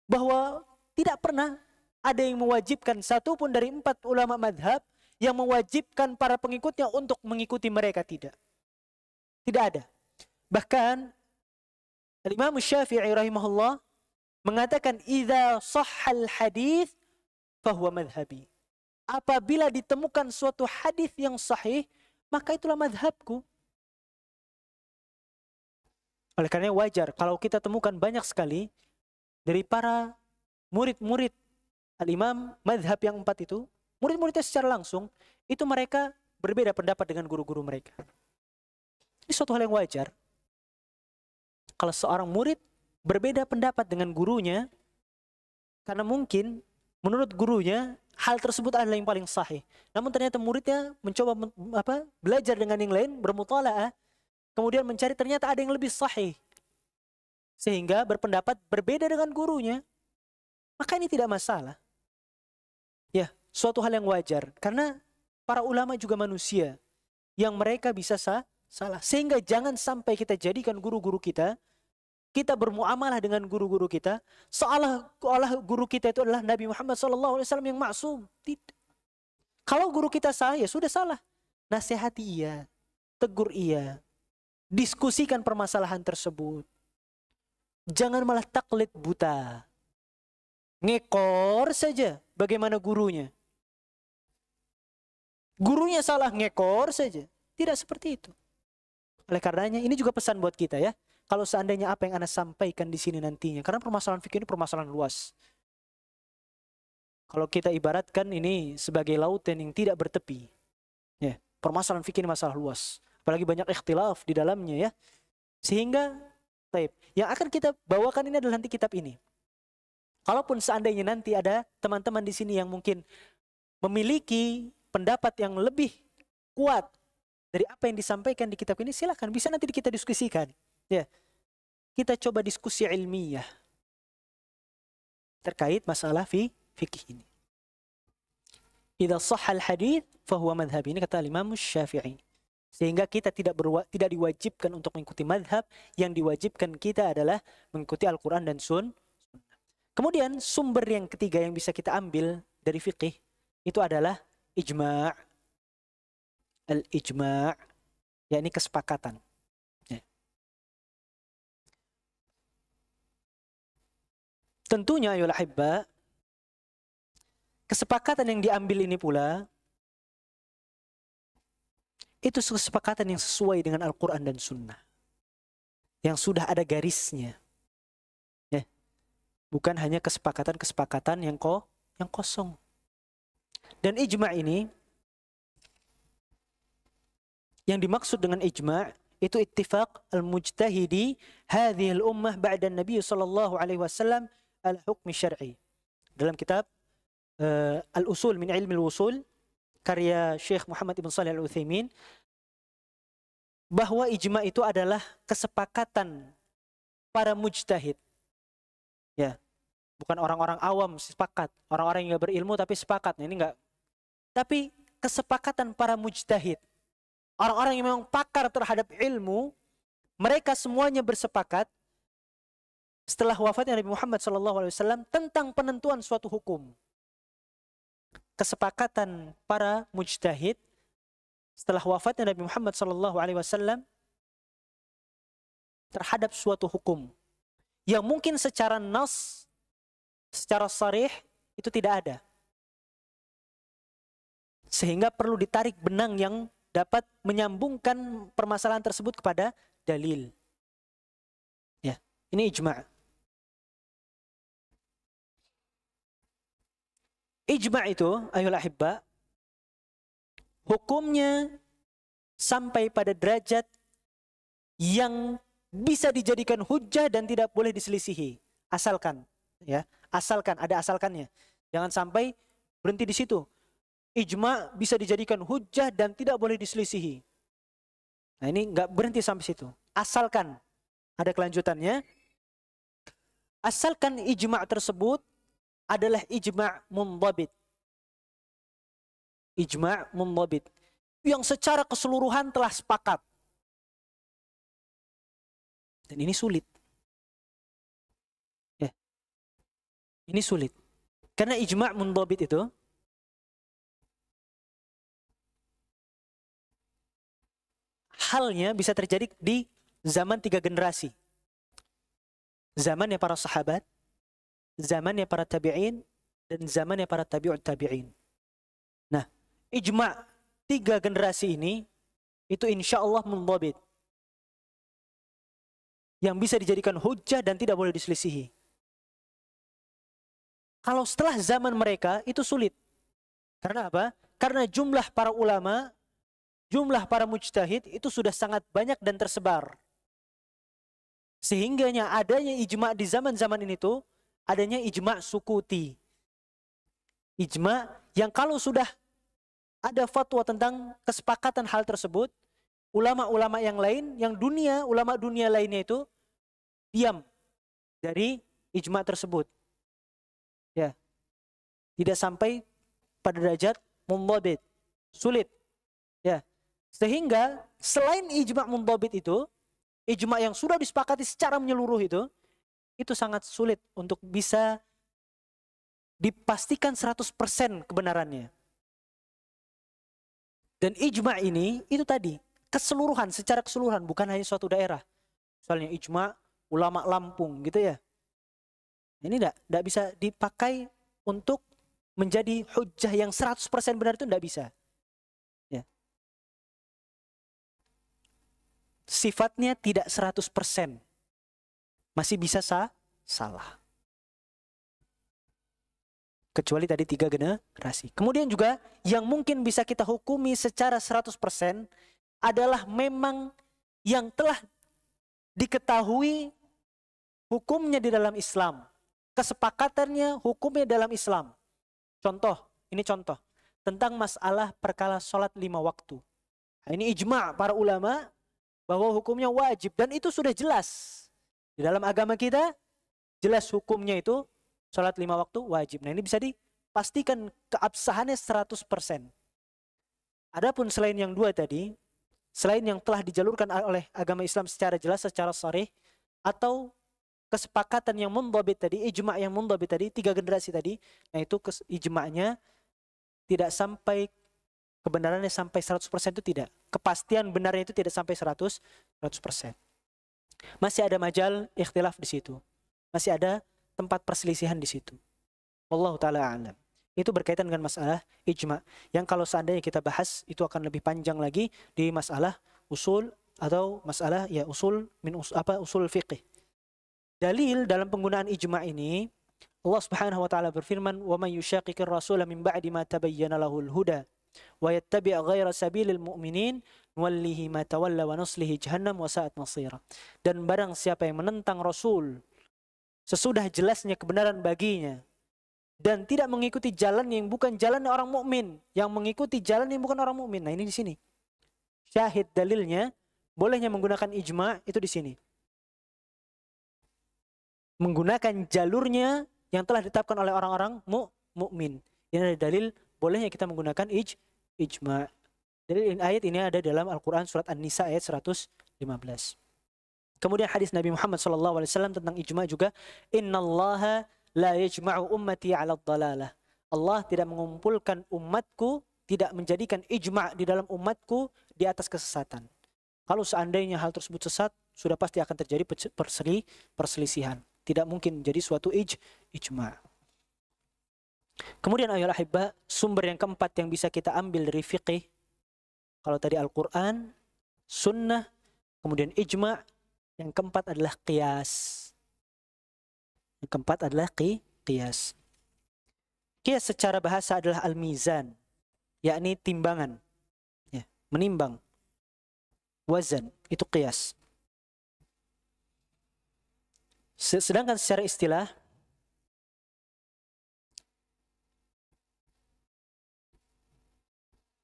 bahwa tidak pernah ada yang mewajibkan satupun dari 4 ulama madhab yang mewajibkan para pengikutnya untuk mengikuti mereka, tidak. Tidak ada. Bahkan Imam Syafi'i rahimahullah mengatakan idza sahhal hadits fahuwa madhhabi. Apabila ditemukan suatu hadis yang sahih, maka itulah madhabku. Oleh karena wajar kalau kita temukan banyak sekali dari para murid-murid al-imam madhab yang 4 itu, murid-muridnya secara langsung, itu mereka berbeda pendapat dengan guru-guru mereka. Ini suatu hal yang wajar. Kalau seorang murid berbeda pendapat dengan gurunya, karena mungkin menurut gurunya hal tersebut adalah yang paling sahih. Namun ternyata muridnya mencoba belajar dengan yang lain, bermutalaah, kemudian mencari ternyata ada yang lebih sahih. Sehingga berpendapat berbeda dengan gurunya. Maka ini tidak masalah. Ya, suatu hal yang wajar. Karena para ulama juga manusia yang mereka bisa salah. Sehingga jangan sampai kita jadikan guru-guru kita bermuamalah dengan guru-guru kita seolah guru kita itu adalah Nabi Muhammad SAW yang maksum. Tidak. Kalau guru kita salah, ya sudah salah. Nasihati ia, tegur ia, diskusikan permasalahan tersebut. Jangan malah taklid buta. Ngekor saja bagaimana gurunya. Gurunya salah, ngekor saja. Tidak seperti itu. Oleh karenanya ini juga pesan buat kita, ya. Kalau seandainya apa yang Anda sampaikan di sini nantinya, karena permasalahan fikih ini permasalahan luas. Kalau kita ibaratkan ini sebagai lautan yang tidak bertepi, ya, permasalahan fikih ini masalah luas. Apalagi banyak ikhtilaf di dalamnya, ya. Sehingga yang akan kita bawakan ini adalah nanti kitab ini. Kalaupun seandainya nanti ada teman-teman di sini yang mungkin memiliki pendapat yang lebih kuat dari apa yang disampaikan di kitab ini, silakan, bisa nanti kita diskusikan. Ya, kita coba diskusi ilmiah terkait masalah fikih ini. Idza shahhal hadits fahuwa madhhab, ini kata Imam Syafi'i. Sehingga kita tidak diwajibkan untuk mengikuti madhab, yang diwajibkan kita adalah mengikuti Al-Quran dan Sunnah. Kemudian sumber yang ketiga yang bisa kita ambil dari fikih itu adalah ijma'. Al-ijma', yakni kesepakatan. Ya. Tentunya ayolah hibba, kesepakatan yang diambil ini pula itu kesepakatan yang sesuai dengan Al-Quran dan Sunnah, yang sudah ada garisnya, ya. Bukan hanya kesepakatan-kesepakatan yang kosong. Dan ijma' ini, yang dimaksud dengan ijma' itu ittifaq al-mujtahidi hadhihi al-ummah ba'da Nabi sallallahu alaihi wasallam al-hukm syar'i. Dalam kitab Al-Usul min Ilmi al-Usul karya Syekh Muhammad Ibn Shalih Al-Utsaimin, bahwa ijma' itu adalah kesepakatan para mujtahid. Ya, bukan orang-orang awam sepakat, orang-orang yang nggak berilmu tapi sepakat. Nah, ini enggak. Tapi kesepakatan para mujtahid, orang-orang yang memang pakar terhadap ilmu, mereka semuanya bersepakat setelah wafatnya Nabi Muhammad SAW tentang penentuan suatu hukum. Kesepakatan para mujtahid setelah wafatnya Nabi Muhammad SAW terhadap suatu hukum yang mungkin secara nas, secara sharih itu tidak ada, sehingga perlu ditarik benang yang dapat menyambungkan permasalahan tersebut kepada dalil. Ya, ini ijma'. Ijma' itu, ayolah ahibba, hukumnya sampai pada derajat yang bisa dijadikan hujjah dan tidak boleh diselisihi. Asalkan, ya, asalkan ada asalkannya. Jangan sampai berhenti di situ. Ijma' bisa dijadikan hujjah dan tidak boleh diselisihi. Nah, ini nggak berhenti sampai situ. Asalkan ada kelanjutannya. Asalkan ijma' tersebut adalah ijma' mundhabit. Ijma' mundhabit yang secara keseluruhan telah sepakat. Dan ini sulit. Ya. Ini sulit. Karena ijma' mundhabit itu halnya bisa terjadi di zaman 3 generasi. Zamannya para sahabat, zamannya para tabi'in, dan zamannya para tabi'ut tabi'in. Nah, ijma' 3 generasi ini itu insya Allah mundhabit, yang bisa dijadikan hujjah dan tidak boleh diselisihi. Kalau setelah zaman mereka itu sulit. Karena apa? Karena jumlah para ulama, jumlah para mujtahid itu sudah sangat banyak dan tersebar. Sehingganya adanya ijma' di zaman-zaman ini tuh adanya ijma' sukuti. Ijma' yang kalau sudah ada fatwa tentang kesepakatan hal tersebut, ulama-ulama yang lain, yang dunia, ulama dunia lainnya itu diam dari ijma' tersebut. Ya. Tidak sampai pada derajat mundhabit, sulit. Ya. Sehingga selain ijma' mundhabit itu, ijma' yang sudah disepakati secara menyeluruh itu sangat sulit untuk bisa dipastikan 100% kebenarannya. Dan ijma' ini itu tadi keseluruhan, secara keseluruhan, bukan hanya suatu daerah. Misalnya ijma' ulama Lampung gitu ya. Ini tidak bisa dipakai untuk menjadi hujjah yang 100% benar, itu tidak bisa. Ya. Sifatnya tidak 100%. Masih bisa salah. Kecuali tadi 3 generasi. Kemudian juga yang mungkin bisa kita hukumi secara 100% adalah memang yang telah diketahui hukumnya di dalam Islam. Kesepakatannya hukumnya dalam Islam. Ini contoh. Tentang masalah perkara sholat 5 waktu. Nah, ini ijma' para ulama bahwa hukumnya wajib. Dan itu sudah jelas. Di dalam agama kita, jelas hukumnya itu sholat 5 waktu wajib. Nah, ini bisa dipastikan keabsahannya 100%. Adapun selain yang 2 tadi, selain yang telah dijalurkan oleh agama Islam secara jelas, secara sharih, atau kesepakatan yang mundhabit tadi, ijma' yang mundhabit tadi, 3 generasi tadi, nah itu ijma'nya tidak sampai, kebenarannya sampai 100% itu tidak. Kepastian benarnya itu tidak sampai 100%. Masih ada majal ikhtilaf di situ. Masih ada tempat perselisihan di situ. Wallahu ta'ala a'lam. Itu berkaitan dengan masalah ijma. Yang kalau seandainya kita bahas itu akan lebih panjang lagi di masalah usul atau masalah ya usul usul fiqih. Dalil dalam penggunaan ijma ini Allah Subhanahu wa taala berfirman, "Wa may yushaqiqir rasula min ba'di ma tabayyana lahul huda wa yattabi' ghayra sabilil mu'minin nuwallihi ma tawalla wa nuslihi jahannam wa sa'at masira." Dan barang siapa yang menentang Rasul sesudah jelasnya kebenaran baginya dan tidak mengikuti jalan yang bukan jalan orang mukmin, yang mengikuti jalan yang bukan orang mukmin. Nah, ini di sini. Syahid dalilnya bolehnya menggunakan ijma itu di sini. Menggunakan jalurnya yang telah ditetapkan oleh orang-orang mukmin. Ini ada dalil bolehnya kita menggunakan ijma. Dalil ayat ini ada dalam Al-Qur'an surat An-Nisa ayat 115. Kemudian hadis Nabi Muhammad SAW tentang ijma juga, innallaha la yajma'u ummati 'ala dhalalah. Allah tidak mengumpulkan umatku, tidak menjadikan ijma' di dalam umatku di atas kesesatan. Kalau seandainya hal tersebut sesat, sudah pasti akan terjadi perselisihan. Tidak mungkin jadi suatu ijma'. Kemudian ayolah ahibba, sumber yang keempat yang bisa kita ambil dari fiqih, kalau tadi Al-Quran, sunnah, kemudian ijma', yang keempat adalah qiyas. Yang keempat adalah qiyas. Qiyas secara bahasa adalah al-mizan, yakni timbangan, ya, menimbang, wazan, itu qiyas. Sedangkan secara istilah,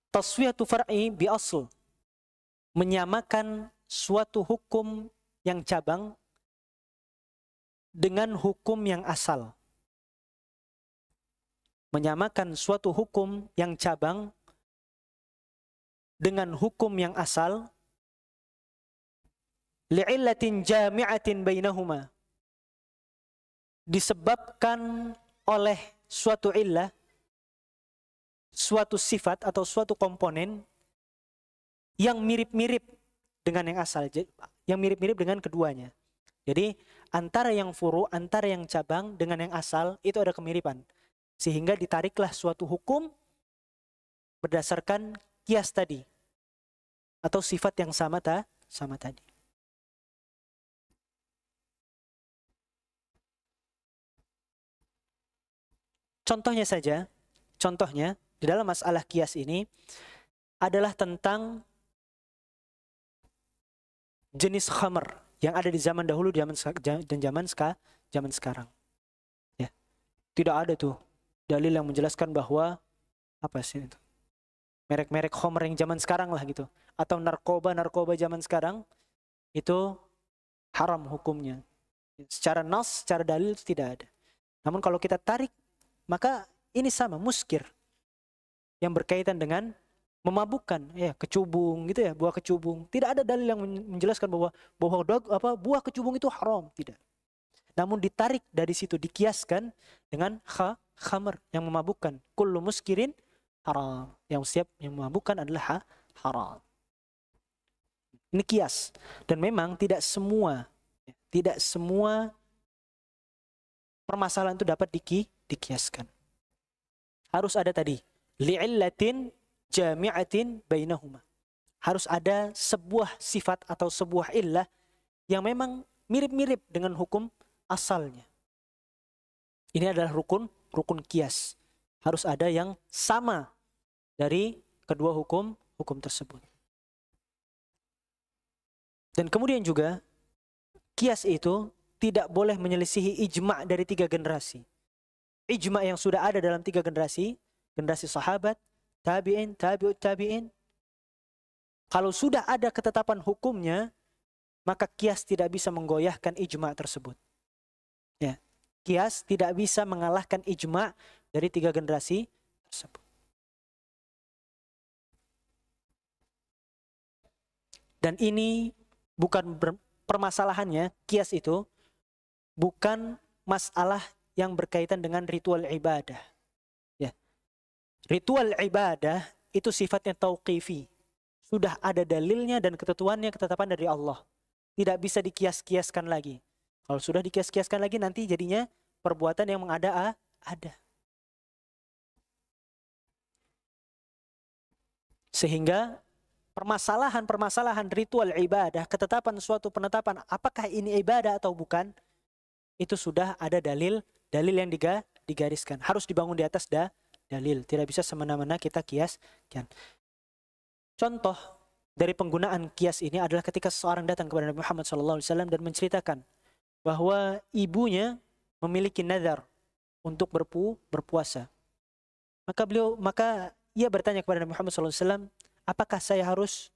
taswiyatu far'i bi asl, menyamakan suatu hukum yang cabang dengan hukum yang asal. Menyamakan suatu hukum yang cabang dengan hukum yang asal, li'illatin jami'atin bainahuma, disebabkan oleh suatu illah, suatu sifat atau suatu komponen yang mirip-mirip dengan yang asal, yang mirip-mirip dengan keduanya. Jadi antara yang furu, antara yang cabang dengan yang asal itu ada kemiripan. Sehingga ditariklah suatu hukum berdasarkan qiyas tadi atau sifat yang sama tadi. Contohnya di dalam masalah qiyas ini adalah tentang jenis khamr yang ada di zaman dahulu dan zaman sekarang. Ya. Tidak ada tuh dalil yang menjelaskan bahwa apa sih itu? Merek-merek khamr yang zaman sekarang lah gitu, atau narkoba zaman sekarang itu haram hukumnya. Secara nas, secara dalil itu tidak ada. Namun kalau kita tarik, maka ini sama, muskir, yang berkaitan dengan memabukkan, ya, kecubung gitu ya, buah kecubung. Tidak ada dalil yang menjelaskan bahwa buah kecubung itu haram, tidak. Namun ditarik dari situ, dikiaskan dengan khamr yang memabukkan. Kullu muskirin haram. Yang memabukkan adalah haram. Ini kias. Dan memang tidak semua permasalahan itu dapat dikiaskan. Harus ada tadi li'illatin jami'atin bainahuma. Harus ada sebuah sifat atau sebuah illah yang memang mirip-mirip dengan hukum asalnya. Ini adalah rukun qiyas. Harus ada yang sama dari kedua hukum tersebut. Dan kemudian juga qiyas itu tidak boleh menyelisihi ijma' dari 3 generasi. Ijma' yang sudah ada dalam 3 generasi sahabat, tabi'in, tabi'ut tabi'in. Kalau sudah ada ketetapan hukumnya, maka qiyas tidak bisa menggoyahkan ijma' tersebut. Ya, qiyas tidak bisa mengalahkan ijma' dari 3 generasi tersebut. Dan ini bukan permasalahannya, qiyas itu bukan masalah yang berkaitan dengan ritual ibadah. Ya. Ritual ibadah itu sifatnya tauqifi. Sudah ada dalilnya dan ketetapan dari Allah. Tidak bisa dikias-kiaskan lagi. Kalau sudah dikias-kiaskan lagi nanti jadinya perbuatan yang mengada-ada. Sehingga permasalahan ritual ibadah, ketetapan suatu penetapan apakah ini ibadah atau bukan, itu sudah ada dalil yang digariskan. Harus dibangun di atas dalil. Tidak bisa semena-mena kita kiaskan. Contoh dari penggunaan kias ini adalah ketika seseorang datang kepada Nabi Muhammad SAW dan menceritakan bahwa ibunya memiliki nazar untuk berpuasa. Maka ia bertanya kepada Nabi Muhammad SAW, apakah saya harus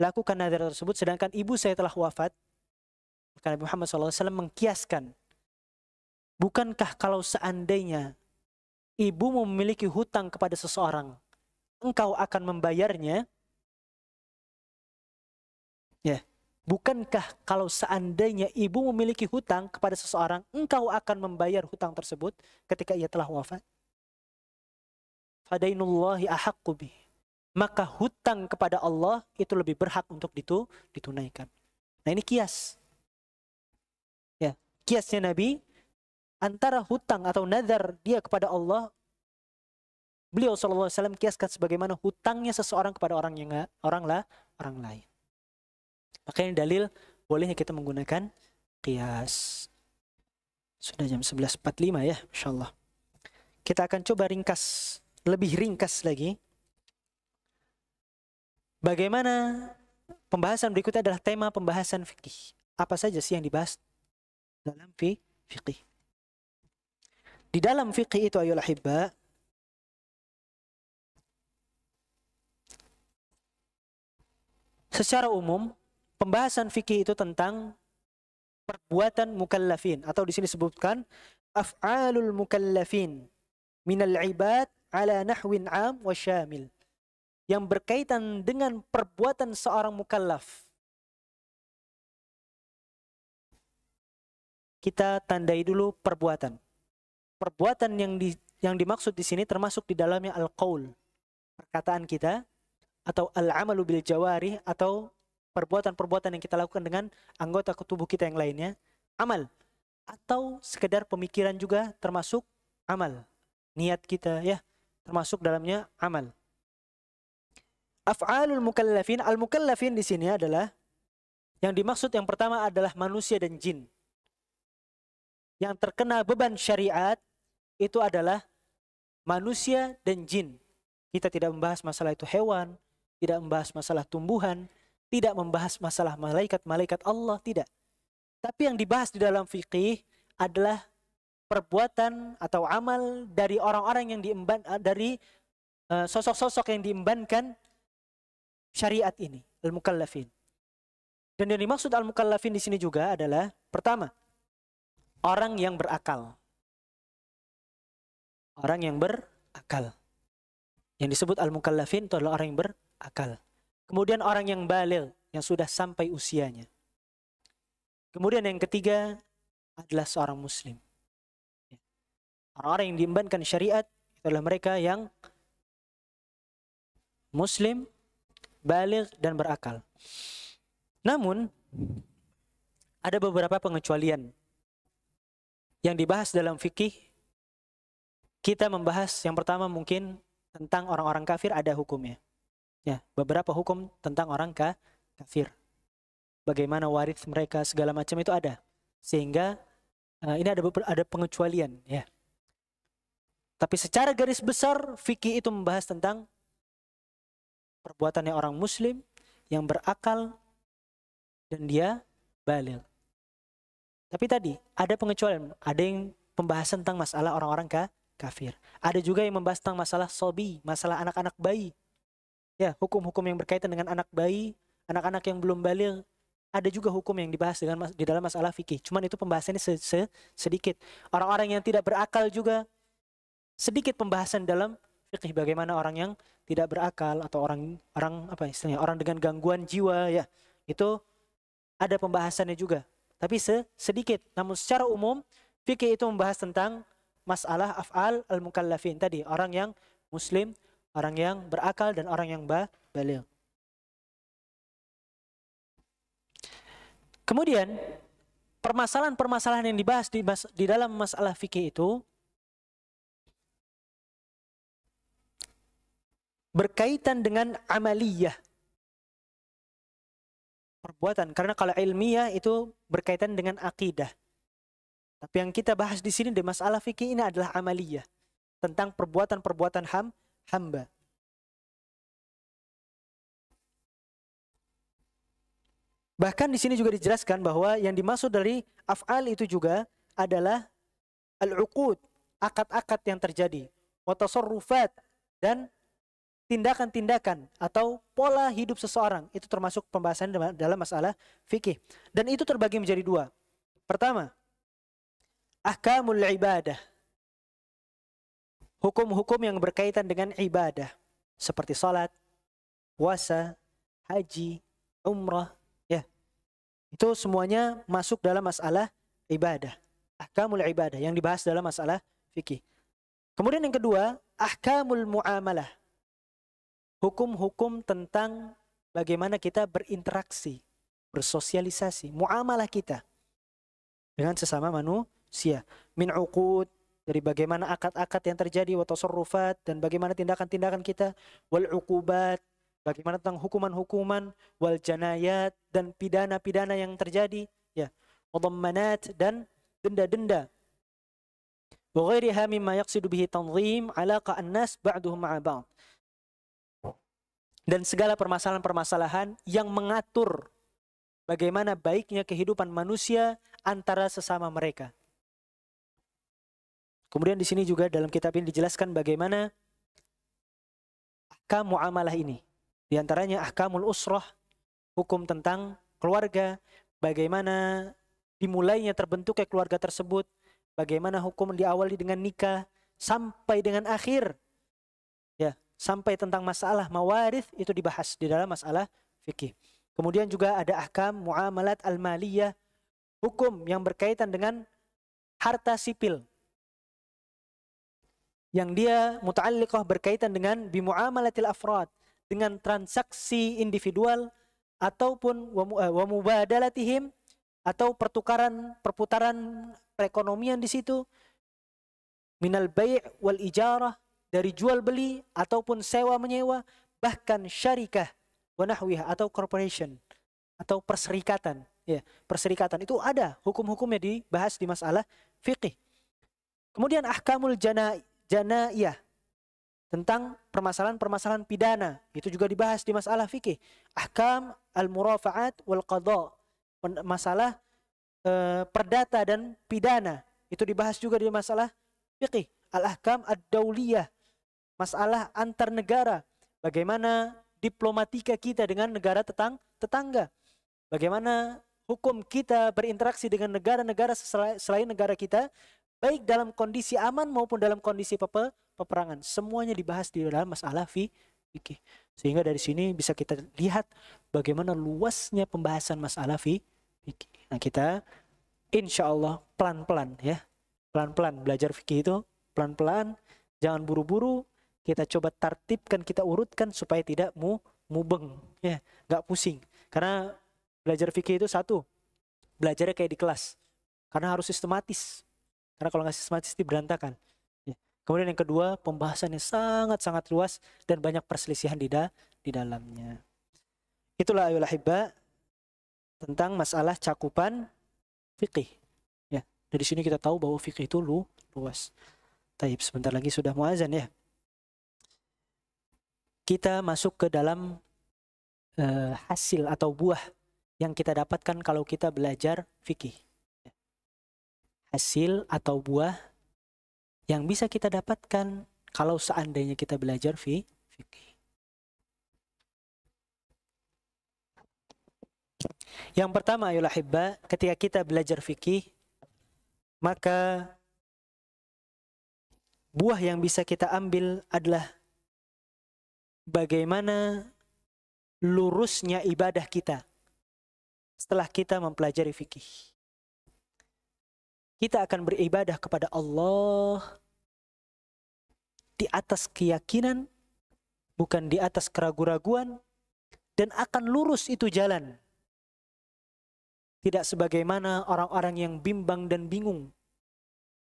lakukan nazar tersebut sedangkan ibu saya telah wafat? Maka Nabi Muhammad SAW mengkiaskan, bukankah kalau seandainya ibu memiliki hutang kepada seseorang, engkau akan membayarnya? Ya, bukankah kalau seandainya ibu memiliki hutang kepada seseorang, engkau akan membayar hutang tersebut ketika ia telah wafat? Fadainullahi ahaqqu bih. Maka hutang kepada Allah itu lebih berhak untuk ditunaikan. Nah, ini kias. Ya, kiasnya Nabi antara hutang atau nazar dia kepada Allah, beliau SAW kiaskan sebagaimana hutangnya seseorang kepada orang lain. Makanya dalil bolehnya kita menggunakan kias. Sudah jam 11.45 ya, insyaallah. Kita akan coba lebih ringkas lagi. Bagaimana pembahasan berikutnya adalah tema pembahasan fikih. Apa saja sih yang dibahas dalam fikih? Di dalam fikih itu ayolah hibba, secara umum pembahasan fikih itu tentang perbuatan mukallafin, atau di sini disebutkan af'alul mukallafin minal ibad ala nahwin 'am wa syamil, yang berkaitan dengan perbuatan seorang mukallaf. Kita tandai dulu perbuatan. Perbuatan yang dimaksud di sini termasuk di dalamnya al-qaul, perkataan kita, atau al-amalu bil jawarih, atau perbuatan-perbuatan yang kita lakukan dengan anggota tubuh kita yang lainnya, amal, atau sekedar pemikiran juga termasuk amal. Niat kita ya termasuk dalamnya amal. Af'alul mukallafin, al-mukallafin di sini adalah yang dimaksud yang pertama adalah manusia dan jin. Yang terkena beban syariat itu adalah manusia dan jin. Kita tidak membahas masalah itu hewan, tidak membahas masalah tumbuhan, tidak membahas masalah malaikat Allah, tidak. Tapi yang dibahas di dalam fikih adalah perbuatan atau amal dari orang-orang yang dari sosok-sosok yang diembankan syariat ini, al-mukallafin. Dan yang dimaksud al-mukallafin di sini juga adalah pertama, orang yang berakal. Orang yang berakal. Yang disebut al-mukallafin itu adalah orang yang berakal. Kemudian orang yang baligh, yang sudah sampai usianya. Kemudian yang ketiga adalah seorang muslim. Orang-orang yang diembankan syariat itu adalah mereka yang muslim, baligh, dan berakal. Namun ada beberapa pengecualian yang dibahas dalam fikih. Kita membahas yang pertama mungkin tentang orang-orang kafir, ada hukumnya. Ya, beberapa hukum tentang orang kafir. Bagaimana waris mereka segala macam itu ada. Sehingga ini ada pengecualian ya. Tapi secara garis besar fikih itu membahas tentang perbuatannya orang muslim yang berakal dan dia baligh. Tapi tadi ada pengecualian, ada yang pembahasan tentang masalah orang-orang kafir. Ada juga yang membahas tentang masalah sobi, masalah anak-anak bayi. Ya, hukum-hukum yang berkaitan dengan anak bayi, anak-anak yang belum baligh. Ada juga hukum yang dibahas di dalam masalah fikih. Cuman itu pembahasannya sedikit. Orang-orang yang tidak berakal juga sedikit pembahasan dalam fikih. Bagaimana orang yang tidak berakal atau orang apa istilahnya, orang dengan gangguan jiwa ya. Itu ada pembahasannya juga. Tapi sedikit. Namun secara umum fikih itu membahas tentang masalah af'al al-mukallafin tadi, orang yang muslim, orang yang berakal, dan orang yang baligh. Kemudian permasalahan-permasalahan yang dibahas di dalam masalah fikih itu berkaitan dengan amaliyah, perbuatan. Karena kalau ilmiah itu berkaitan dengan akidah. Tapi yang kita bahas di sini di masalah fikih ini adalah amaliyah, tentang perbuatan-perbuatan hamba. Bahkan di sini juga dijelaskan bahwa yang dimaksud dari af'al itu juga adalah al-uqud, akad-akad yang terjadi, wa tasarrufat, dan tindakan-tindakan atau pola hidup seseorang. Itu termasuk pembahasan dalam masalah fikih. Dan itu terbagi menjadi dua. Pertama, ahkamul ibadah, hukum-hukum yang berkaitan dengan ibadah, seperti salat, puasa, haji, umrah, ya. Itu semuanya masuk dalam masalah ibadah. Ahkamul ibadah yang dibahas dalam masalah fikih. Kemudian yang kedua, ahkamul muamalah, hukum-hukum tentang bagaimana kita berinteraksi, bersosialisasi, muamalah kita dengan sesama manusia. Min uqud, dari bagaimana akad-akad yang terjadi, wa tasarrufat, dan bagaimana tindakan-tindakan kita, wal uqubat, bagaimana tentang hukuman-hukuman, wal janayat, dan pidana-pidana yang terjadi, ya, wa dhammanat, dan denda-denda. Wa ghairiha mimma yaqsidu bihi tanzim alaqa an-nas ba'duhum ma'a ba'd. Dan segala permasalahan-permasalahan yang mengatur bagaimana baiknya kehidupan manusia antara sesama mereka. Kemudian di sini juga dalam kitab ini dijelaskan bagaimana ahkam muamalah ini. Di antaranya ahkamul usrah, hukum tentang keluarga, bagaimana dimulainya terbentuknya keluarga tersebut, bagaimana hukum diawali dengan nikah sampai dengan akhir. Ya, sampai tentang masalah mawarith itu dibahas di dalam masalah fikih. Kemudian juga ada ahkam muamalat al-maliyah, hukum yang berkaitan dengan harta sipil, yang dia muta'alliqah berkaitan dengan bimuamalatil afrad, dengan transaksi individual ataupun wa mubadalatihim, atau perputaran perekonomian di situ, minal bai' wal ijarah, dari jual beli ataupun sewa menyewa, bahkan syarikah wa nahwiha, atau corporation atau perserikatan, ya, perserikatan itu ada hukum-hukumnya dibahas di masalah fikih. Kemudian ahkamul janaiyah, tentang permasalahan-permasalahan pidana, itu juga dibahas di masalah fikih. Ahkam al-murafa'at wal qadha, masalah perdata dan pidana, itu dibahas juga di masalah fikih. Al-ahkam ad-dauliyah, masalah antar negara, bagaimana diplomatika kita dengan negara tetangga, bagaimana hukum kita berinteraksi dengan negara-negara selain negara kita, baik dalam kondisi aman maupun dalam kondisi peperangan. Semuanya dibahas di dalam masalah fikih. Sehingga dari sini bisa kita lihat bagaimana luasnya pembahasan masalah fikih. Nah, kita insya Allah pelan-pelan, ya, pelan-pelan belajar fikih itu, pelan-pelan, jangan buru-buru. Kita coba tertibkan, kita urutkan supaya tidak mubeng, ya, nggak pusing. Karena belajar fikih itu satu, belajarnya kayak di kelas, karena harus sistematis. Karena kalau nggak sistematis itu berantakan. Ya. Kemudian yang kedua, pembahasannya sangat-sangat luas dan banyak perselisihan di dalamnya. Itulah ayol ahibba tentang masalah cakupan fikih. Ya, dari sini kita tahu bahwa fikih itu luas. Taib, sebentar lagi sudah muazan, ya. Kita masuk ke dalam hasil atau buah yang kita dapatkan kalau kita belajar fikih. Hasil atau buah yang bisa kita dapatkan kalau seandainya kita belajar fikih. Yang pertama, ayolah hibba, ketika kita belajar fikih, maka buah yang bisa kita ambil adalah bagaimana lurusnya ibadah kita setelah kita mempelajari fikih. Kita akan beribadah kepada Allah di atas keyakinan, bukan di atas keraguan-raguan, dan akan lurus itu jalan. Tidak sebagaimana orang-orang yang bimbang dan bingung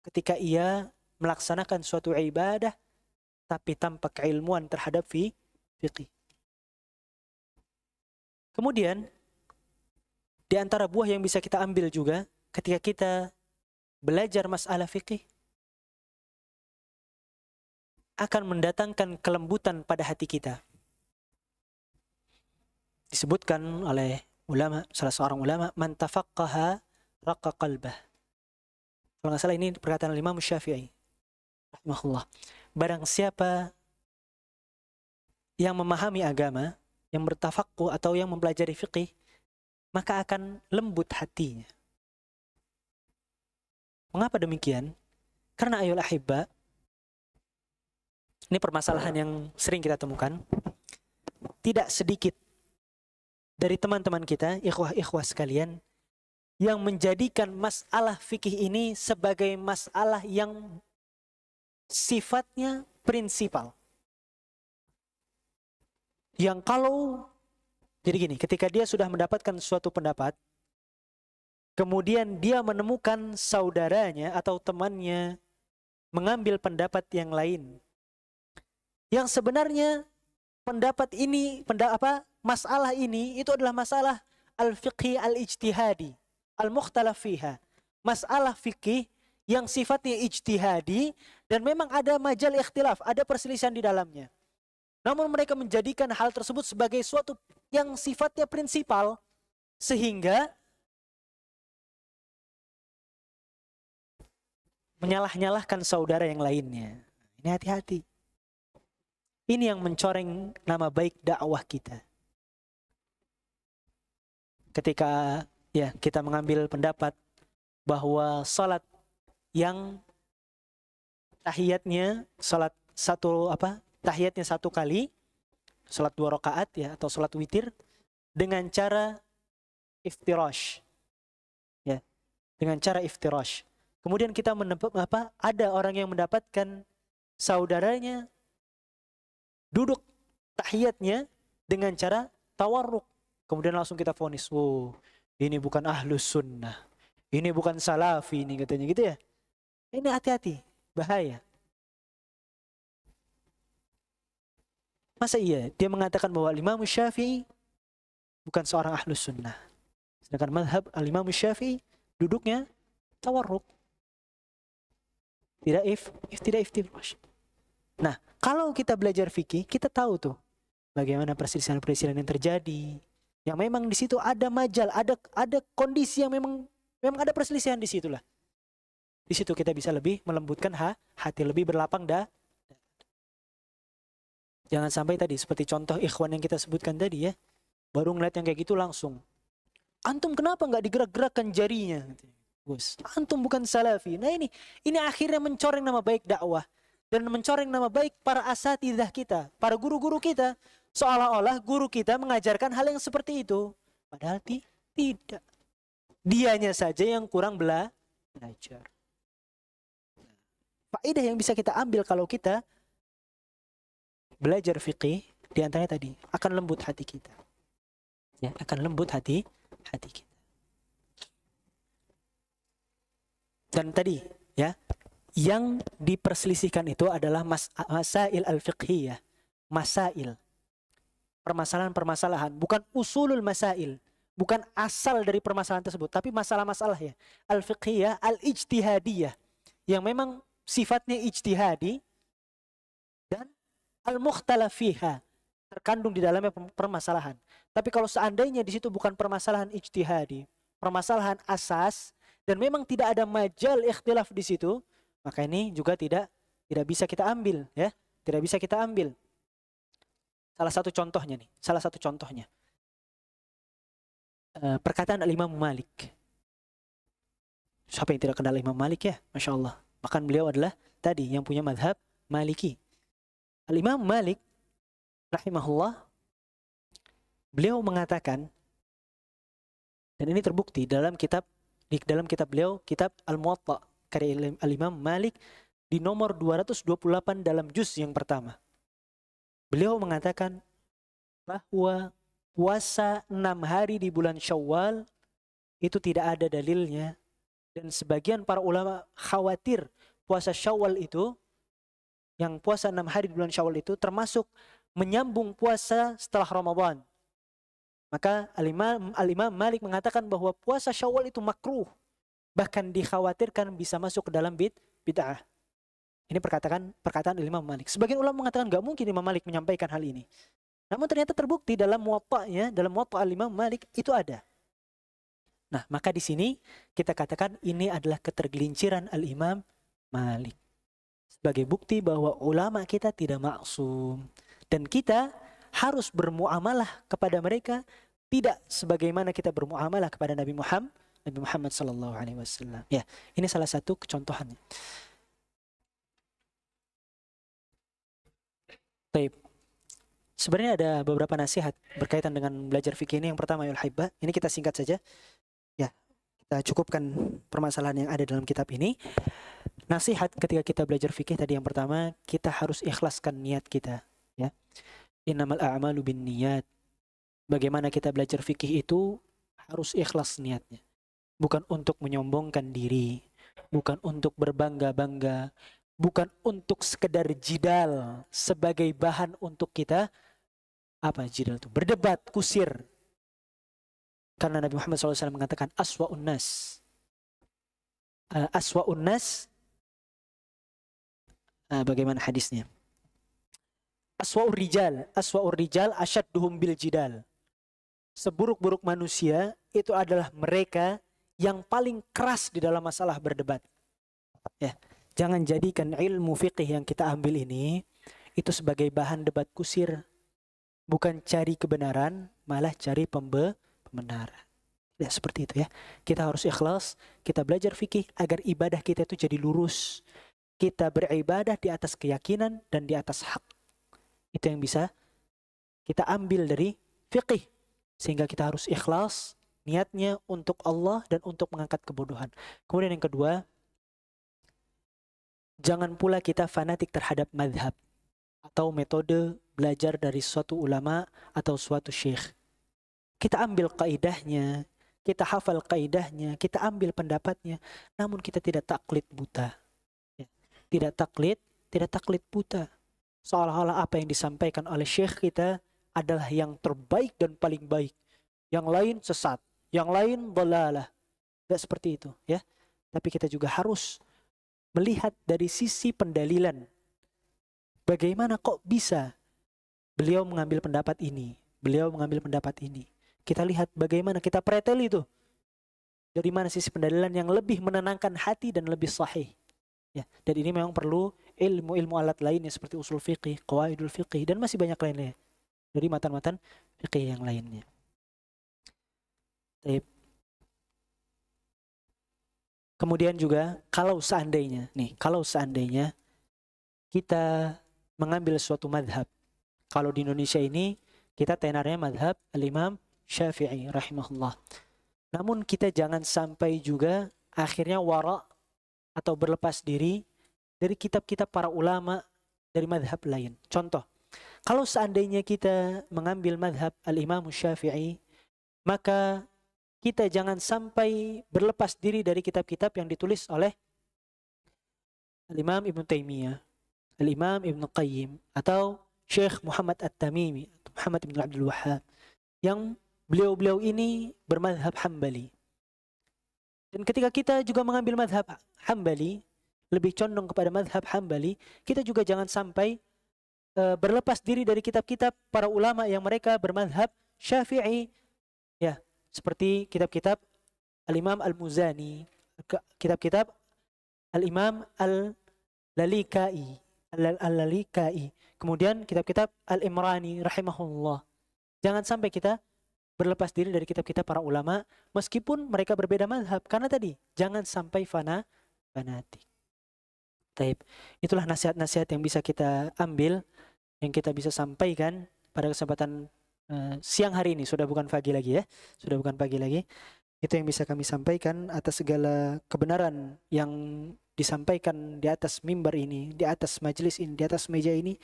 ketika ia melaksanakan suatu ibadah tapi tanpa keilmuan terhadap fikih. Kemudian di antara buah yang bisa kita ambil juga ketika kita belajar masalah fikih akan mendatangkan kelembutan pada hati kita. Disebutkan oleh ulama, salah seorang ulama, man tafaqqaha raqqa qalbah. Kalau nggak salah ini perkataan Imam Syafi'i rahimahullah. Barang siapa yang memahami agama, yang bertafaqquh atau yang mempelajari fikih, maka akan lembut hatinya. Mengapa demikian? Karena ayol ahibba, ini permasalahan yang sering kita temukan. Tidak sedikit dari teman-teman kita, ikhwah-ikhwah sekalian, yang menjadikan masalah fikih ini sebagai masalah yang sifatnya prinsipal. Yang kalau, jadi gini, ketika dia sudah mendapatkan suatu pendapat, kemudian dia menemukan saudaranya atau temannya mengambil pendapat yang lain, yang sebenarnya pendapat ini, masalah ini itu adalah masalah al-fiqhi al-ijtihadi, al-mukhtalaf fiha. Masalah fikih yang sifatnya ijtihadi dan memang ada majal ikhtilaf, ada perselisihan di dalamnya. Namun mereka menjadikan hal tersebut sebagai suatu yang sifatnya prinsipal, sehingga menyalah-nyalahkan saudara yang lainnya. Ini hati-hati. Ini yang mencoreng nama baik dakwah kita. Ketika ya kita mengambil pendapat bahwa salat yang tahiyatnya tahiyatnya satu kali, salat 2 rakaat ya, atau salat witir dengan cara iftirash. Ya, dengan cara iftirash. Kemudian kita ada orang yang mendapatkan saudaranya duduk tahiyatnya dengan cara tawarruk. Kemudian langsung kita vonis, ini bukan ahlus sunnah, ini bukan salafi, ini katanya gitu ya. Ini hati-hati, bahaya. Masa iya dia mengatakan bahwa Imam Syafi'i bukan seorang ahlus sunnah, sedangkan mazhab al-Imam Syafi'i duduknya tawarruk, tidak iftirash. Nah, kalau kita belajar fikih, kita tahu tuh bagaimana perselisihan-perselisihan yang terjadi. Yang memang di situ ada majal, ada kondisi yang memang ada perselisihan di situlah. Di situ kita bisa lebih melembutkan hati, lebih berlapang dah. Jangan sampai tadi seperti contoh ikhwan yang kita sebutkan tadi ya. Baru ngeliat yang kayak gitu langsung, antum kenapa nggak digerak-gerakkan jarinya? Bos, antum bukan salafi. Nah ini akhirnya mencoreng nama baik dakwah. Dan mencoreng nama baik para asatidzah kita, para guru-guru kita. Seolah-olah guru kita mengajarkan hal yang seperti itu. Padahal tidak. Dianya saja yang kurang belajar. Faedah yang bisa kita ambil kalau kita belajar fikih, di antaranya tadi, akan lembut hati kita. Ya, akan lembut hati kita. Dan tadi, ya, yang diperselisihkan itu adalah masail al-fiqhiyah. Masail. Permasalahan-permasalahan. Bukan usulul masail. Bukan asal dari permasalahan tersebut. Tapi masalah-masalah ya. Al-fiqhiyah, al-ijtihadiyah. Yang memang sifatnya ijtihadi. Dan al-mukhtalaf fiha. Terkandung di dalamnya permasalahan. Tapi kalau seandainya di situ bukan permasalahan ijtihadi. Permasalahan asas. Dan memang tidak ada majal ikhtilaf di situ. Maka ini juga tidak bisa kita ambil, ya, tidak bisa kita ambil. Salah satu contohnya, perkataan Al-Imam Malik. Siapa yang tidak kenal Imam Malik ya? Masya Allah. Bahkan beliau adalah tadi yang punya mazhab Maliki. Al-Imam Malik, rahimahullah, beliau mengatakan, dan ini terbukti dalam kitab beliau, kitab Al-Muwatta, karya Al-Imam Malik di nomor 228 dalam juz yang pertama. Beliau mengatakan bahwa puasa 6 hari di bulan Syawal itu tidak ada dalilnya. Dan sebagian para ulama khawatir puasa Syawal itu, yang puasa 6 hari di bulan Syawal itu termasuk menyambung puasa setelah Ramadan. Maka Al-Imam Malik mengatakan bahwa puasa Syawal itu makruh. Bahkan dikhawatirkan bisa masuk ke dalam bid'ah. Ini perkataan Imam Malik. Sebagian ulama mengatakan nggak mungkin Imam Malik menyampaikan hal ini. Namun ternyata terbukti dalam Muwatta'nya, dalam Muwatta' Al-Imam Malik itu ada. Nah, maka di sini kita katakan ini adalah ketergelinciran Al-Imam Malik. Sebagai bukti bahwa ulama kita tidak maksum. Dan kita harus bermuamalah kepada mereka tidak sebagaimana kita bermuamalah kepada Nabi Muhammad sallallahu alaihi wasallam. Ya, ini salah satu contohannya. Baik. Sebenarnya ada beberapa nasihat berkaitan dengan belajar fikih ini. Yang pertama, ya Al-Hibbah, ini kita singkat saja. Ya, kita cukupkan permasalahan yang ada dalam kitab ini. Nasihat ketika kita belajar fikih tadi yang pertama, kita harus ikhlaskan niat kita, ya. Innamal a'malu binniyat. Bagaimana kita belajar fikih itu harus ikhlas niatnya. Bukan untuk menyombongkan diri, bukan untuk berbangga-bangga, bukan untuk sekedar jidal sebagai bahan untuk kita jidal itu? Berdebat, kusir. Karena Nabi Muhammad SAW mengatakan aswa'un nas. Aswa'un nas, bagaimana hadisnya? Aswa'ur rijal asyadduhum bil jidal. Seburuk-buruk manusia itu adalah mereka yang paling keras di dalam masalah berdebat. Ya, jangan jadikan ilmu fiqih yang kita ambil ini itu sebagai bahan debat kusir. Bukan cari kebenaran, malah cari pembenaran. Ya, seperti itu ya. Kita harus ikhlas, kita belajar fikih agar ibadah kita itu jadi lurus. Kita beribadah di atas keyakinan dan di atas hak. Itu yang bisa kita ambil dari fikih. Sehingga kita harus ikhlas niatnya untuk Allah dan untuk mengangkat kebodohan. Kemudian yang kedua, jangan pula kita fanatik terhadap madhab atau metode belajar dari suatu ulama atau suatu syekh. Kita ambil kaidahnya, kita hafal kaidahnya, kita ambil pendapatnya, namun kita tidak taklid buta. Tidak taklid buta. Seolah-olah apa yang disampaikan oleh syekh kita adalah yang terbaik dan paling baik. Yang lain sesat, yang lain dhalalah. Tidak seperti itu, ya. Tapi kita juga harus melihat dari sisi pendalilan. Bagaimana kok bisa beliau mengambil pendapat ini, beliau mengambil pendapat ini. Kita lihat bagaimana kita preteli itu. Dari mana sisi pendalilan yang lebih menenangkan hati dan lebih sahih. Ya, dan ini memang perlu ilmu alat lainnya seperti usul fiqih, qawaidul fiqih, dan masih banyak lainnya dari matan-matan fiqih yang lainnya. Kemudian juga kalau seandainya kita mengambil suatu madhab, kalau di Indonesia ini kita tenarnya madhab Al-Imam Syafi'i rahimahullah. Namun kita jangan sampai juga akhirnya wara' atau berlepas diri dari kitab-kitab para ulama dari madhab lain. Contoh, kalau seandainya kita mengambil madhab Al-Imam Syafi'i, maka kita jangan sampai berlepas diri dari kitab-kitab yang ditulis oleh Al-Imam Ibn Taymiyah, Al-Imam Ibn Qayyim, atau Syekh Muhammad At-Tamimi, Muhammad Ibn Abdul Wahhab, yang beliau-beliau ini bermadhab Hambali. Dan ketika kita juga mengambil madhab Hambali, lebih condong kepada madhab Hambali, kita juga jangan sampai berlepas diri dari kitab-kitab para ulama yang mereka bermadhab Syafi'i. Ya, seperti kitab-kitab Al-Imam Al-Muzani, kitab-kitab Al-Imam Al-Lalikai, kemudian kitab-kitab Al-Imrani rahimahullah. Jangan sampai kita berlepas diri dari kitab-kitab para ulama meskipun mereka berbeda mazhab, karena tadi jangan sampai fanatik. Taib. Itulah nasihat-nasihat yang bisa kita ambil, yang kita bisa sampaikan pada kesempatan siang hari ini. Sudah bukan pagi lagi ya, sudah bukan pagi lagi. Itu yang bisa kami sampaikan atas segala kebenaran yang disampaikan di atas mimbar ini, di atas majelis ini, di atas meja ini.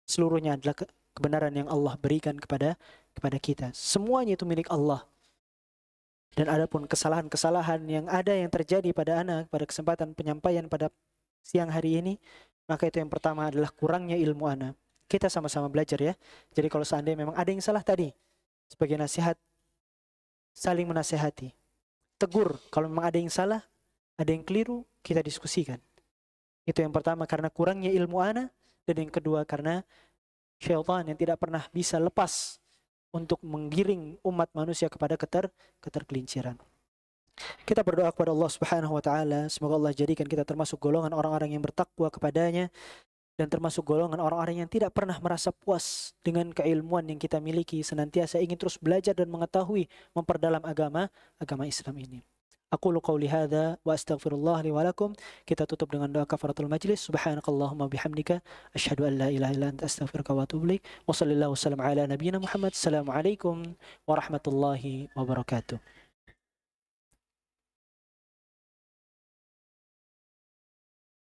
Seluruhnya adalah kebenaran yang Allah berikan kepada kita. Semuanya itu milik Allah. Dan adapun kesalahan-kesalahan yang terjadi pada anak pada kesempatan penyampaian pada siang hari ini, maka itu yang pertama adalah kurangnya ilmu anak. Kita sama-sama belajar ya. Jadi kalau seandainya memang ada yang salah tadi, sebagai nasihat, saling menasehati. Tegur kalau memang ada yang salah, ada yang keliru, kita diskusikan. Itu yang pertama, karena kurangnya ilmu ana. Dan yang kedua, karena syaitan yang tidak pernah bisa lepas untuk menggiring umat manusia kepada ketergelinciran. Kita berdoa kepada Allah Subhanahu wa taala, semoga Allah jadikan kita termasuk golongan orang-orang yang bertakwa kepadanya dan termasuk golongan orang-orang yang tidak pernah merasa puas dengan keilmuan yang kita miliki, senantiasa ingin terus belajar dan mengetahui, memperdalam agama Islam ini. Aqulu qauli hadza wa astaghfirullah li wa lakum. Kita tutup dengan doa kafaratul majlis. Subhanakallahumma bihamdika asyhadu an la ilaha illa anta astaghfiruka wa atubu ilaik. Wa sallallahu wasallam ala nabiyyina Muhammad. Assalamualaikum warahmatullahi wabarakatuh.